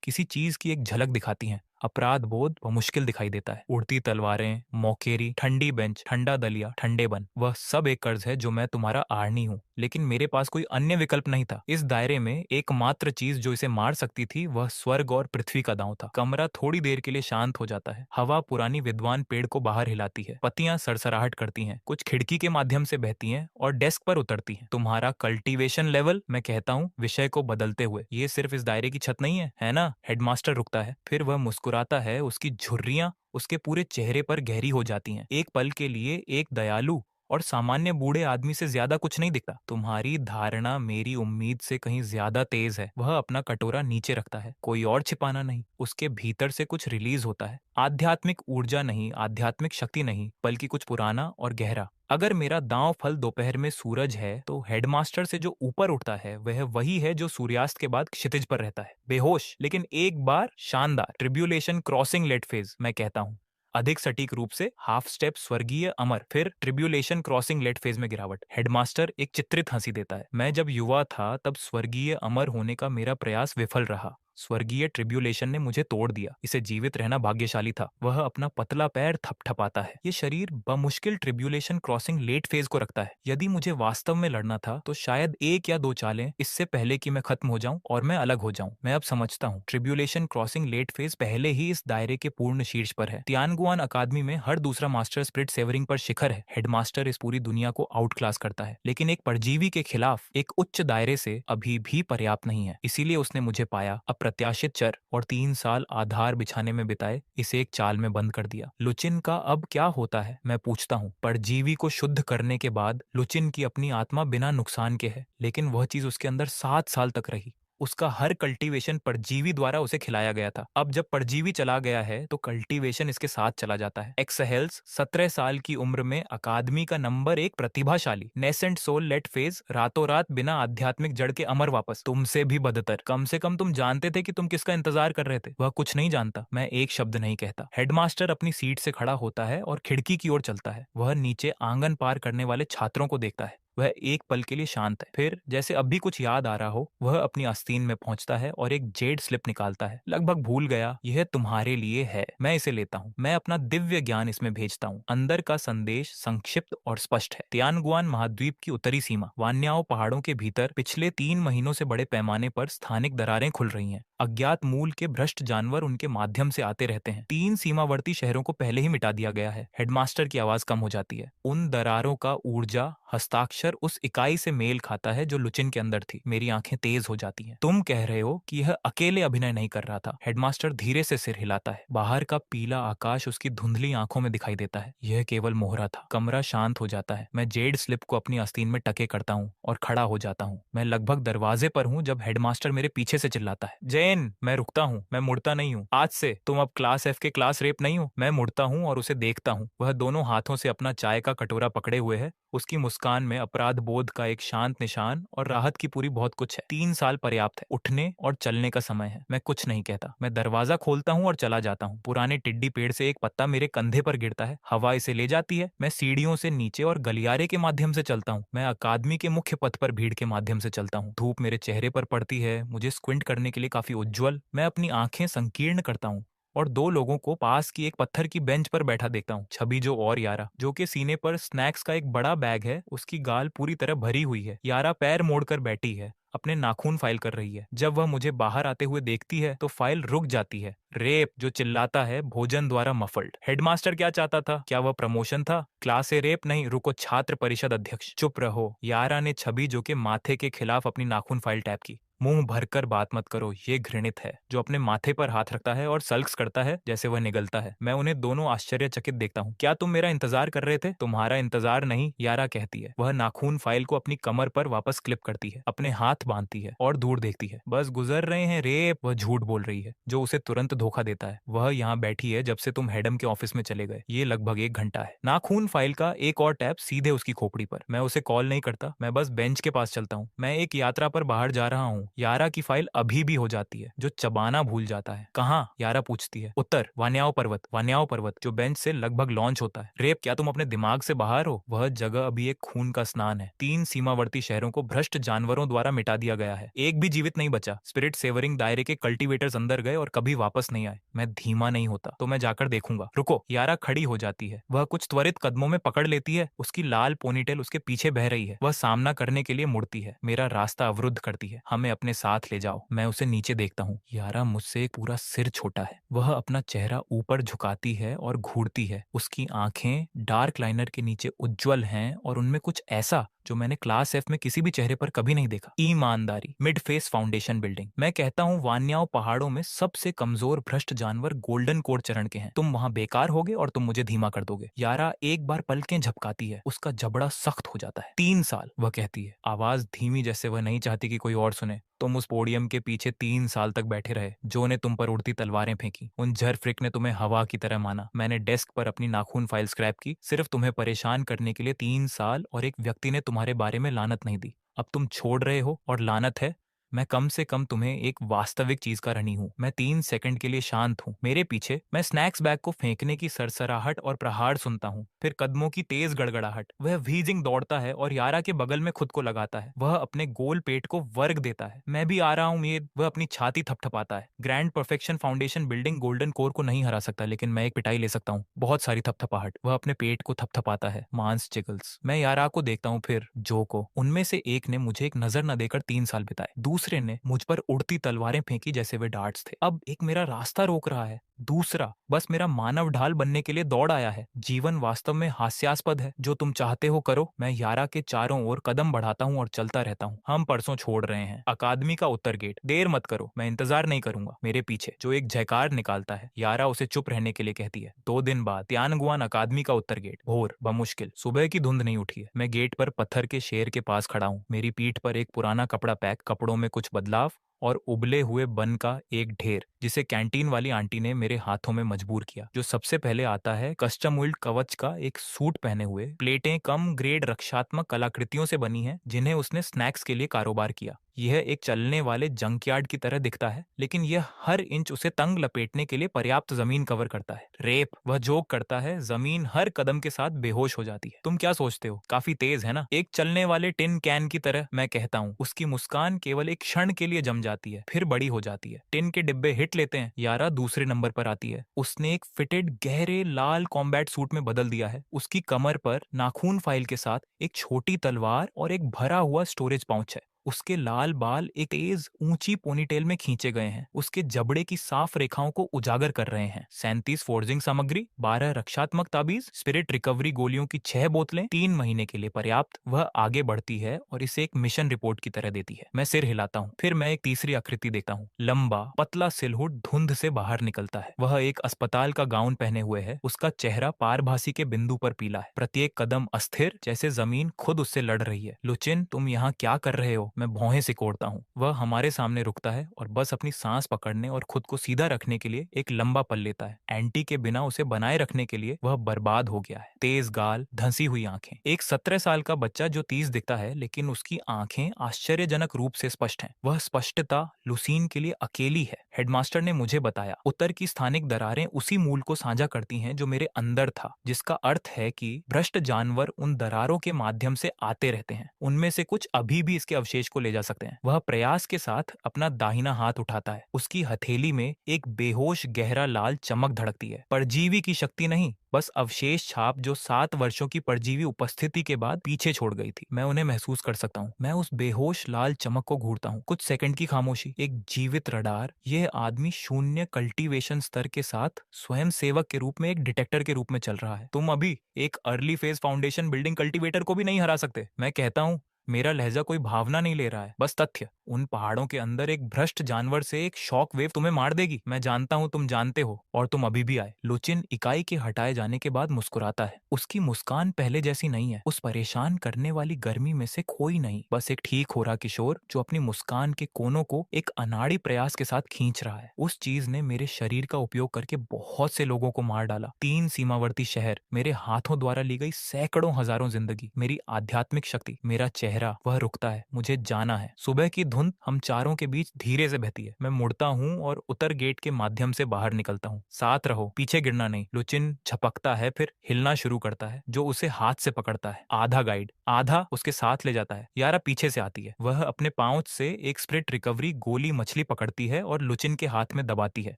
किसी चीज की एक झलक दिखाती हैं। अपराध बोध व मुश्किल दिखाई देता है। उड़ती तलवारें, मौकेरी, ठंडी बेंच, ठंडा दलिया, ठंडे बन, वह सब एक कर्ज है जो मैं तुम्हारा आड़नी हूँ। लेकिन मेरे पास कोई अन्य विकल्प नहीं था। इस दायरे में एकमात्र चीज जो इसे मार सकती थी वह स्वर्ग और पृथ्वी का दांव था। कमरा थोड़ी देर के लिए शांत हो जाता है। हवा पुरानी विद्वान पेड़ को बाहर हिलाती है। पत्तियां सरसराहट करती हैं। कुछ खिड़की के माध्यम से बहती हैं और डेस्क पर उतरती हैं। तुम्हारा कल्टीवेशन लेवल, मैं कहता हूँ विषय को बदलते हुए, ये सिर्फ इस दायरे की छत नहीं है ना? हेडमास्टर रुकता है। फिर वह मुस्कुराता है। उसकी झुर्रियां उसके पूरे चेहरे पर गहरी हो जाती हैं। एक पल के लिए एक दयालु और सामान्य बूढ़े आदमी से ज्यादा कुछ नहीं दिखता। तुम्हारी धारणा मेरी उम्मीद से कहीं ज्यादा तेज है। वह अपना कटोरा नीचे रखता है। कोई और छिपाना नहीं। उसके भीतर से कुछ रिलीज होता है। आध्यात्मिक ऊर्जा नहीं, आध्यात्मिक शक्ति नहीं, बल्कि कुछ पुराना और गहरा। अगर मेरा दांव फल दोपहर में सूरज है तो हेडमास्टर से जो ऊपर उठता है वह वही है जो सूर्यास्त के बाद क्षितिज पर रहता है। बेहोश लेकिन एक बार शानदार। ट्रिब्यूलेशन क्रॉसिंग लेट फेज, मैं कहता हूँ। अधिक सटीक रूप से हाफ स्टेप स्वर्गीय अमर, फिर ट्रिब्यूलेशन क्रॉसिंग लेट फेज में गिरावट। हेडमास्टर एक चित्रित हंसी देता है। मैं जब युवा था तब स्वर्गीय अमर होने का मेरा प्रयास विफल रहा। स्वर्गीय ट्रिब्यूलेशन ने मुझे तोड़ दिया। इसे जीवित रहना भाग्यशाली था। वह अपना पतला पैर थपथपाता है। ये शरीर बमुश्किल ट्रिब्यूलेशन क्रॉसिंग लेट फेज को रखता है। यदि मुझे वास्तव में लड़ना था तो शायद 1 या 2 चालें इससे पहले कि मैं खत्म हो जाऊं और मैं अलग हो जाऊं। मैं अब समझता हूँ ट्रिब्यूलेशन क्रॉसिंग लेट फेज पहले ही इस दायरे के पूर्ण शीर्ष पर है। तियानगुआन अकादमी में हर दूसरा मास्टर स्प्रिट सेवरिंग पर शिखर है। हेडमास्टर इस पूरी दुनिया को आउट क्लास करता है, लेकिन एक परजीवी के खिलाफ एक उच्च दायरे से अभी भी पर्याप्त नहीं है। इसीलिए उसने मुझे पाया, अप्रत्याशित चर, और 3 साल आधार बिछाने में बिताए इसे एक चाल में बंद कर दिया। लुचिन का अब क्या होता है, मैं पूछता हूँ। परजीवी को शुद्ध करने के बाद लुचिन की अपनी आत्मा बिना नुकसान के है, लेकिन वह चीज उसके अंदर 7 साल तक रही। उसका हर कल्टीवेशन परजीवी द्वारा उसे खिलाया गया था। अब जब परजीवी चला गया है तो कल्टीवेशन इसके साथ चला जाता है। एक्सहेल्स 17 साल की उम्र में अकादमी का नंबर 1 प्रतिभाशाली। नेसेंट सोल लेट फेज रातों रात बिना आध्यात्मिक जड़ के अमर वापस। तुमसे भी बदतर। कम से कम तुम जानते थे कि तुम किसका इंतजार कर रहे थे। वह कुछ नहीं जानता। मैं एक शब्द नहीं कहता। हेडमास्टर अपनी सीट से खड़ा होता है और खिड़की की ओर चलता है। वह नीचे आंगन पार करने वाले छात्रों को देखता है। वह एक पल के लिए शांत है। फिर जैसे अब भी कुछ याद आ रहा हो, वह अपनी आस्तीन में पहुंचता है और एक जेड स्लिप निकालता है। लगभग भूल गया, यह तुम्हारे लिए है। मैं इसे लेता हूँ। मैं अपना दिव्य ज्ञान इसमें भेजता हूँ। अंदर का संदेश संक्षिप्त और स्पष्ट है। तियानगुआन महाद्वीप की उत्तरी सीमा, वान्याओ पहाड़ों के भीतर पिछले 3 महीनों से बड़े पैमाने पर स्थानिक दरारें खुल रही हैं। अज्ञात मूल के भ्रष्ट जानवर उनके माध्यम से आते रहते हैं। 3 सीमावर्ती शहरों को पहले ही मिटा दिया गया है। हेडमास्टर की आवाज कम हो जाती है। उन दरारों का ऊर्जा हस्ताक्षर उस इकाई से मेल खाता है जो लुचिन के अंदर थी। मेरी आंखें तेज हो जाती हैं। तुम कह रहे हो कि यह अकेले अभिनय नहीं कर रहा था? हेडमास्टर धीरे से सिर हिलाता है। बाहर का पीला आकाश उसकी धुंधली आंखों में दिखाई देता है। यह केवल मोहरा था। कमरा शांत हो जाता है। मैं जेड स्लिप को अपनी आस्तीन में टके करता हूँ और खड़ा हो जाता हूँ। मैं लगभग दरवाजे पर हूँ जब हेडमास्टर मेरे पीछे से चिल्लाता है, जैन। मैं रुकता हूँ। मैं मुड़ता नहीं हूँ। आज से तुम अब क्लास एफ के क्लास रेप नहीं हो। मैं मुड़ता हूँ और उसे देखता हूँ। वह दोनों हाथों से अपना चाय का कटोरा पकड़े हुए है। उसकी मुस्कान में अपराध बोध का एक शांत निशान और राहत की पूरी बहुत कुछ है। 3 साल पर्याप्त है। उठने और चलने का समय है। मैं कुछ नहीं कहता। मैं दरवाजा खोलता हूँ और चला जाता हूँ। पुराने टिड्डी पेड़ से एक पत्ता मेरे कंधे पर गिरता है। हवा इसे ले जाती है। मैं सीढ़ियों से नीचे और गलियारे के माध्यम से चलता हूँ। मैं अकादमी के मुख्य पथ पर भीड़ के माध्यम से चलता हूँ। धूप मेरे चेहरे पर पड़ती है, मुझे स्क्विंट करने के लिए काफी उज्जवल। मैं अपनी आंखें संकीर्ण करता हूँ और 2 लोगों को पास की एक पत्थर की बेंच पर बैठा देखता हूँ। छवि जो और यारा, जो के सीने पर स्नैक्स का एक बड़ा बैग है। उसकी गाल पूरी तरह भरी हुई है। यारा पैर मोड़कर बैठी है, अपने नाखून फाइल कर रही है। जब वह मुझे बाहर आते हुए देखती है तो फाइल रुक जाती है। रेप जो चिल्लाता है, भोजन द्वारा मफल्ड। हेडमास्टर क्या चाहता था? क्या वह प्रमोशन था? क्लास से रेप नहीं। रुको, छात्र परिषद अध्यक्ष। चुप रहो। यारा ने छवि जो के माथे के खिलाफ अपनी नाखून फाइल टैप की। मुंह भरकर बात मत करो, ये घृणित है। जो अपने माथे पर हाथ रखता है और सल्क्स करता है जैसे वह निगलता है। मैं उन्हें दोनों आश्चर्यचकित देखता हूँ। क्या तुम मेरा इंतजार कर रहे थे? तुम्हारा इंतजार नहीं, यारा कहती है। वह नाखून फाइल को अपनी कमर पर वापस क्लिप करती है, अपने हाथ बांधती है और दूर देखती है। बस गुजर रहे हैं रेप। वह झूठ बोल रही है, जो उसे तुरंत धोखा देता है। वह यहाँ बैठी है जब से तुम हेडम के ऑफिस में चले गए। ये लगभग 1 घंटा है। नाखून फाइल का एक और टैप सीधे उसकी खोपड़ी पर। मैं उसे कॉल नहीं करता। मैं बस बेंच के पास चलता हूँ। मैं एक यात्रा पर बाहर जा रहा हूँ। यारा की फाइल अभी भी हो जाती है, जो चबाना भूल जाता है। कहाँ? यारा पूछती है। उत्तर, वान्याओ पर्वत। वान्याओ पर्वत जो बेंच से लगभग लॉन्च होता है। रेप, क्या तुम अपने दिमाग से बाहर हो? वह जगह अभी एक खून का स्नान है। 3 सीमावर्ती शहरों को भ्रष्ट जानवरों द्वारा मिटा दिया गया है। एक भी जीवित नहीं बचा। स्पिरिट सेवरिंग दायरे के कल्टीवेटर्स अंदर गए और कभी वापस नहीं आए। मैं धीमा नहीं होता तो मैं जाकर देखूंगा। रुको। यारा खड़ी हो जाती है। वह कुछ त्वरित कदमों में पकड़ लेती है। उसकी लाल पोनीटेल उसके पीछे बह रही है। वह सामना करने के लिए मुड़ती है। मेरा रास्ता अवरुद्ध करती है। हमें अपने साथ ले जाओ। मैं उसे नीचे देखता हूँ। यारा मुझसे पूरा सिर छोटा है। वह अपना चेहरा ऊपर झुकाती है और घूरती है। उसकी आंखें डार्क लाइनर के नीचे उज्जवल हैं और उनमें कुछ ऐसा जो मैंने क्लास एफ में किसी भी चेहरे पर कभी नहीं देखा। ईमानदारी। Mid face foundation building. मैं कहता हूँ वान्याओ पहाड़ों में सबसे कमजोर भ्रष्ट जानवर गोल्डन कोड चरण के हैं। तुम वहां बेकार होगे और तुम मुझे धीमा कर दोगे। यारा एक बार पलकें झपकाती है। उसका जबड़ा सख्त हो जाता है। 3 साल, वह कहती है, आवाज धीमी जैसे वह नहीं चाहती कि कोई और सुने। तुम उस पोडियम के पीछे 3 साल तक बैठे रहे। जो ने तुम पर उड़ती तलवारें फेंकी। उन झरफ्रिक ने तुम्हें हवा की तरह माना। मैंने डेस्क पर अपनी नाखून फाइल स्क्रैप की, सिर्फ तुम्हें परेशान करने के लिए। 3 साल, और एक व्यक्ति ने तुम्हारे बारे में लानत नहीं दी। अब तुम छोड़ रहे हो और लानत है। मैं कम से कम तुम्हें एक वास्तविक चीज का ऋणी हूँ। मैं 3 सेकंड के लिए शांत हूँ। मेरे पीछे मैं स्नैक्स बैग को फेंकने की सरसराहट और प्रहार सुनता हूँ, फिर कदमों की तेज गड़गड़ाहट। वह व्हीजिंग दौड़ता है और यारा के बगल में खुद को लगाता है। वह अपने गोल पेट को वर्ग देता है। मैं भी आ रहा हूँ मेर। वह अपनी छाती थपथपाता है। Grand perfection foundation building golden core को नहीं हरा सकता, लेकिन मैं एक पिटाई ले सकता हूँ। बहुत सारी थपथपाहट। वह अपने पेट को थपथपाता है। मांस जिगल्स। मैं यारा को देखता हूँ, फिर जो को। उनमें से एक ने मुझे एक नजर न देकर 3 साल बिताए। दूसरे ने मुझ पर उड़ती तलवारें फेंकी जैसे वे डार्ट्स थे। अब एक मेरा रास्ता रोक रहा है। दूसरा बस मेरा मानव ढाल बनने के लिए दौड़ आया है। जीवन वास्तव में हास्यास्पद है। जो तुम चाहते हो करो। मैं यारा के चारों ओर कदम बढ़ाता हूँ और चलता रहता हूँ। हम परसों छोड़ रहे हैं। अकादमी का उत्तर गेट। देर मत करो। मैं इंतजार नहीं करूंगा। मेरे पीछे जो एक जयकार निकालता है। यारा उसे चुप रहने के लिए कहती है। 2 दिन बाद त्यानगुआन अकादमी का उत्तर गेट। भोर, बमुश्किल। सुबह की धुंध नहीं उठी है। मैं गेट पर पत्थर के शेर के पास खड़ा हूँ। मेरी पीठ पर एक पुराना कपड़ा पैक, कपड़ों में कुछ बदलाव और उबले हुए बन का एक ढेर, जिसे कैंटीन वाली आंटी ने मेरे हाथों में मजबूर किया। जो सबसे पहले आता है, कस्टम उल्ड कवच का एक सूट पहने हुए। प्लेटें कम ग्रेड रक्षात्मक कलाकृतियों से बनी हैं, जिन्हें उसने स्नैक्स के लिए कारोबार किया। यह एक चलने वाले जंकयार्ड की तरह दिखता है, लेकिन यह हर इंच उसे तंग लपेटने के लिए पर्याप्त जमीन कवर करता है। रेप, वह जोक करता है। जमीन हर कदम के साथ बेहोश हो जाती है। तुम क्या सोचते हो? काफी तेज है ना? एक चलने वाले टिन कैन की तरह, मैं कहता हूँ। उसकी मुस्कान केवल एक क्षण के लिए जम जाती है, फिर बड़ी हो जाती है। टिन के डिब्बे हिट लेते हैं। यारा दूसरे नंबर पर आती है। उसने एक फिटेड गहरे लाल कॉम्बैट सूट में बदल दिया है। उसकी कमर पर नाखून फाइल के साथ एक छोटी तलवार और एक भरा हुआ स्टोरेज पाउच है। उसके लाल बाल एक तेज ऊंची पोनीटेल में खींचे गए हैं, उसके जबड़े की साफ रेखाओं को उजागर कर रहे हैं। 37 फोर्जिंग सामग्री, 12 रक्षात्मक ताबीज, स्पिरिट रिकवरी गोलियों की 6 बोतलें, 3 महीने के लिए पर्याप्त। वह आगे बढ़ती है और इसे एक मिशन रिपोर्ट की तरह देती है। मैं सिर हिलाता हूँ। फिर मैं एक तीसरी आकृति देखता हूँ। लंबा पतला सिलहुट धुंध से बाहर निकलता है। वह एक अस्पताल का गाउन पहने हुए है। उसका चेहरा पारभासी के बिंदु पर पीला है। प्रत्येक कदम अस्थिर, जैसे जमीन खुद उससे लड़ रही है। लुचिन, तुम यहाँ क्या कर रहे हो? मैं भौहें सिकोड़ता हूँ। वह हमारे सामने रुकता है और बस अपनी सांस पकड़ने और खुद को सीधा रखने के लिए एक लंबा पल लेता है। एंटी के बिना उसे बनाए रखने के लिए वह बर्बाद हो गया है। तेज गाल, धंसी हुई आंखें। एक 17 साल का बच्चा जो 30 दिखता है, लेकिन उसकी आंखें आश्चर्यजनक रूप से स्पष्ट हैं। वह स्पष्टता लुसीन के लिए अकेली है। हेडमास्टर ने मुझे बताया, उत्तर की स्थानिक दरारें उसी मूल को साझा करती हैं जो मेरे अंदर था, जिसका अर्थ है कि भ्रष्ट जानवर उन दरारों के माध्यम से आते रहते हैं। उनमें से कुछ अभी भी इसके अवशेष को ले जा सकते हैं। वह प्रयास के साथ अपना दाहिना हाथ उठाता है। उसकी हथेली में एक बेहोश गहरा लाल चमक धड़कती है। परजीवी की शक्ति नहीं, बस अवशेष छाप जो 7 वर्षों की परजीवी उपस्थिति के बाद पीछे छोड़ गई थी। मैं उन्हें महसूस कर सकता हूँ। मैं उस बेहोश लाल चमक को घूरता हूँ। कुछ सेकंड की खामोशी, एक जीवित रडार। यह आदमी शून्य कल्टीवेशन स्तर के साथ स्वयं सेवक के रूप में एक डिटेक्टर के रूप में चल रहा है। तुम अभी एक early phase foundation building cultivator को भी नहीं हरा सकते। मैं कहता हूँ, मेरा लहजा कोई भावना नहीं ले रहा है, बस तथ्य। उन पहाड़ों के अंदर एक भ्रष्ट जानवर से एक शॉक वेव तुम्हें मार देगी। मैं जानता हूं तुम जानते हो, और तुम अभी भी आए। लुचिन इकाई के हटाए जाने के बाद मुस्कुराता है। उसकी मुस्कान पहले जैसी नहीं है। उस परेशान करने वाली गर्मी में से कोई नहीं, बस एक ठीक हो रहा किशोर जो अपनी मुस्कान के कोनों को एक अनाड़ी प्रयास के साथ खींच रहा है। उस चीज ने मेरे शरीर का उपयोग करके बहुत से लोगों को मार डाला। 3 सीमावर्ती शहर, मेरे हाथों द्वारा ली गई सैकड़ों हजारों जिंदगी, मेरी आध्यात्मिक शक्ति, मेरा चेहरा। वह रुकता है। मुझे जाना है। सुबह की धुंध हम चारों के बीच धीरे से बहती है। मैं मुड़ता हूँ और उत्तर गेट के माध्यम से बाहर निकलता हूँ। साथ रहो, पीछे गिरना नहीं। लुचिन झपकता है, फिर हिलना शुरू करता है, जो उसे हाथ से पकड़ता है। आधा गाइड, आधा उसके साथ ले जाता है। यारा पीछे से आती है। वह अपने पांव से एक स्प्रिट रिकवरी गोली मछली पकड़ती है और लुचिन के हाथ में दबाती है।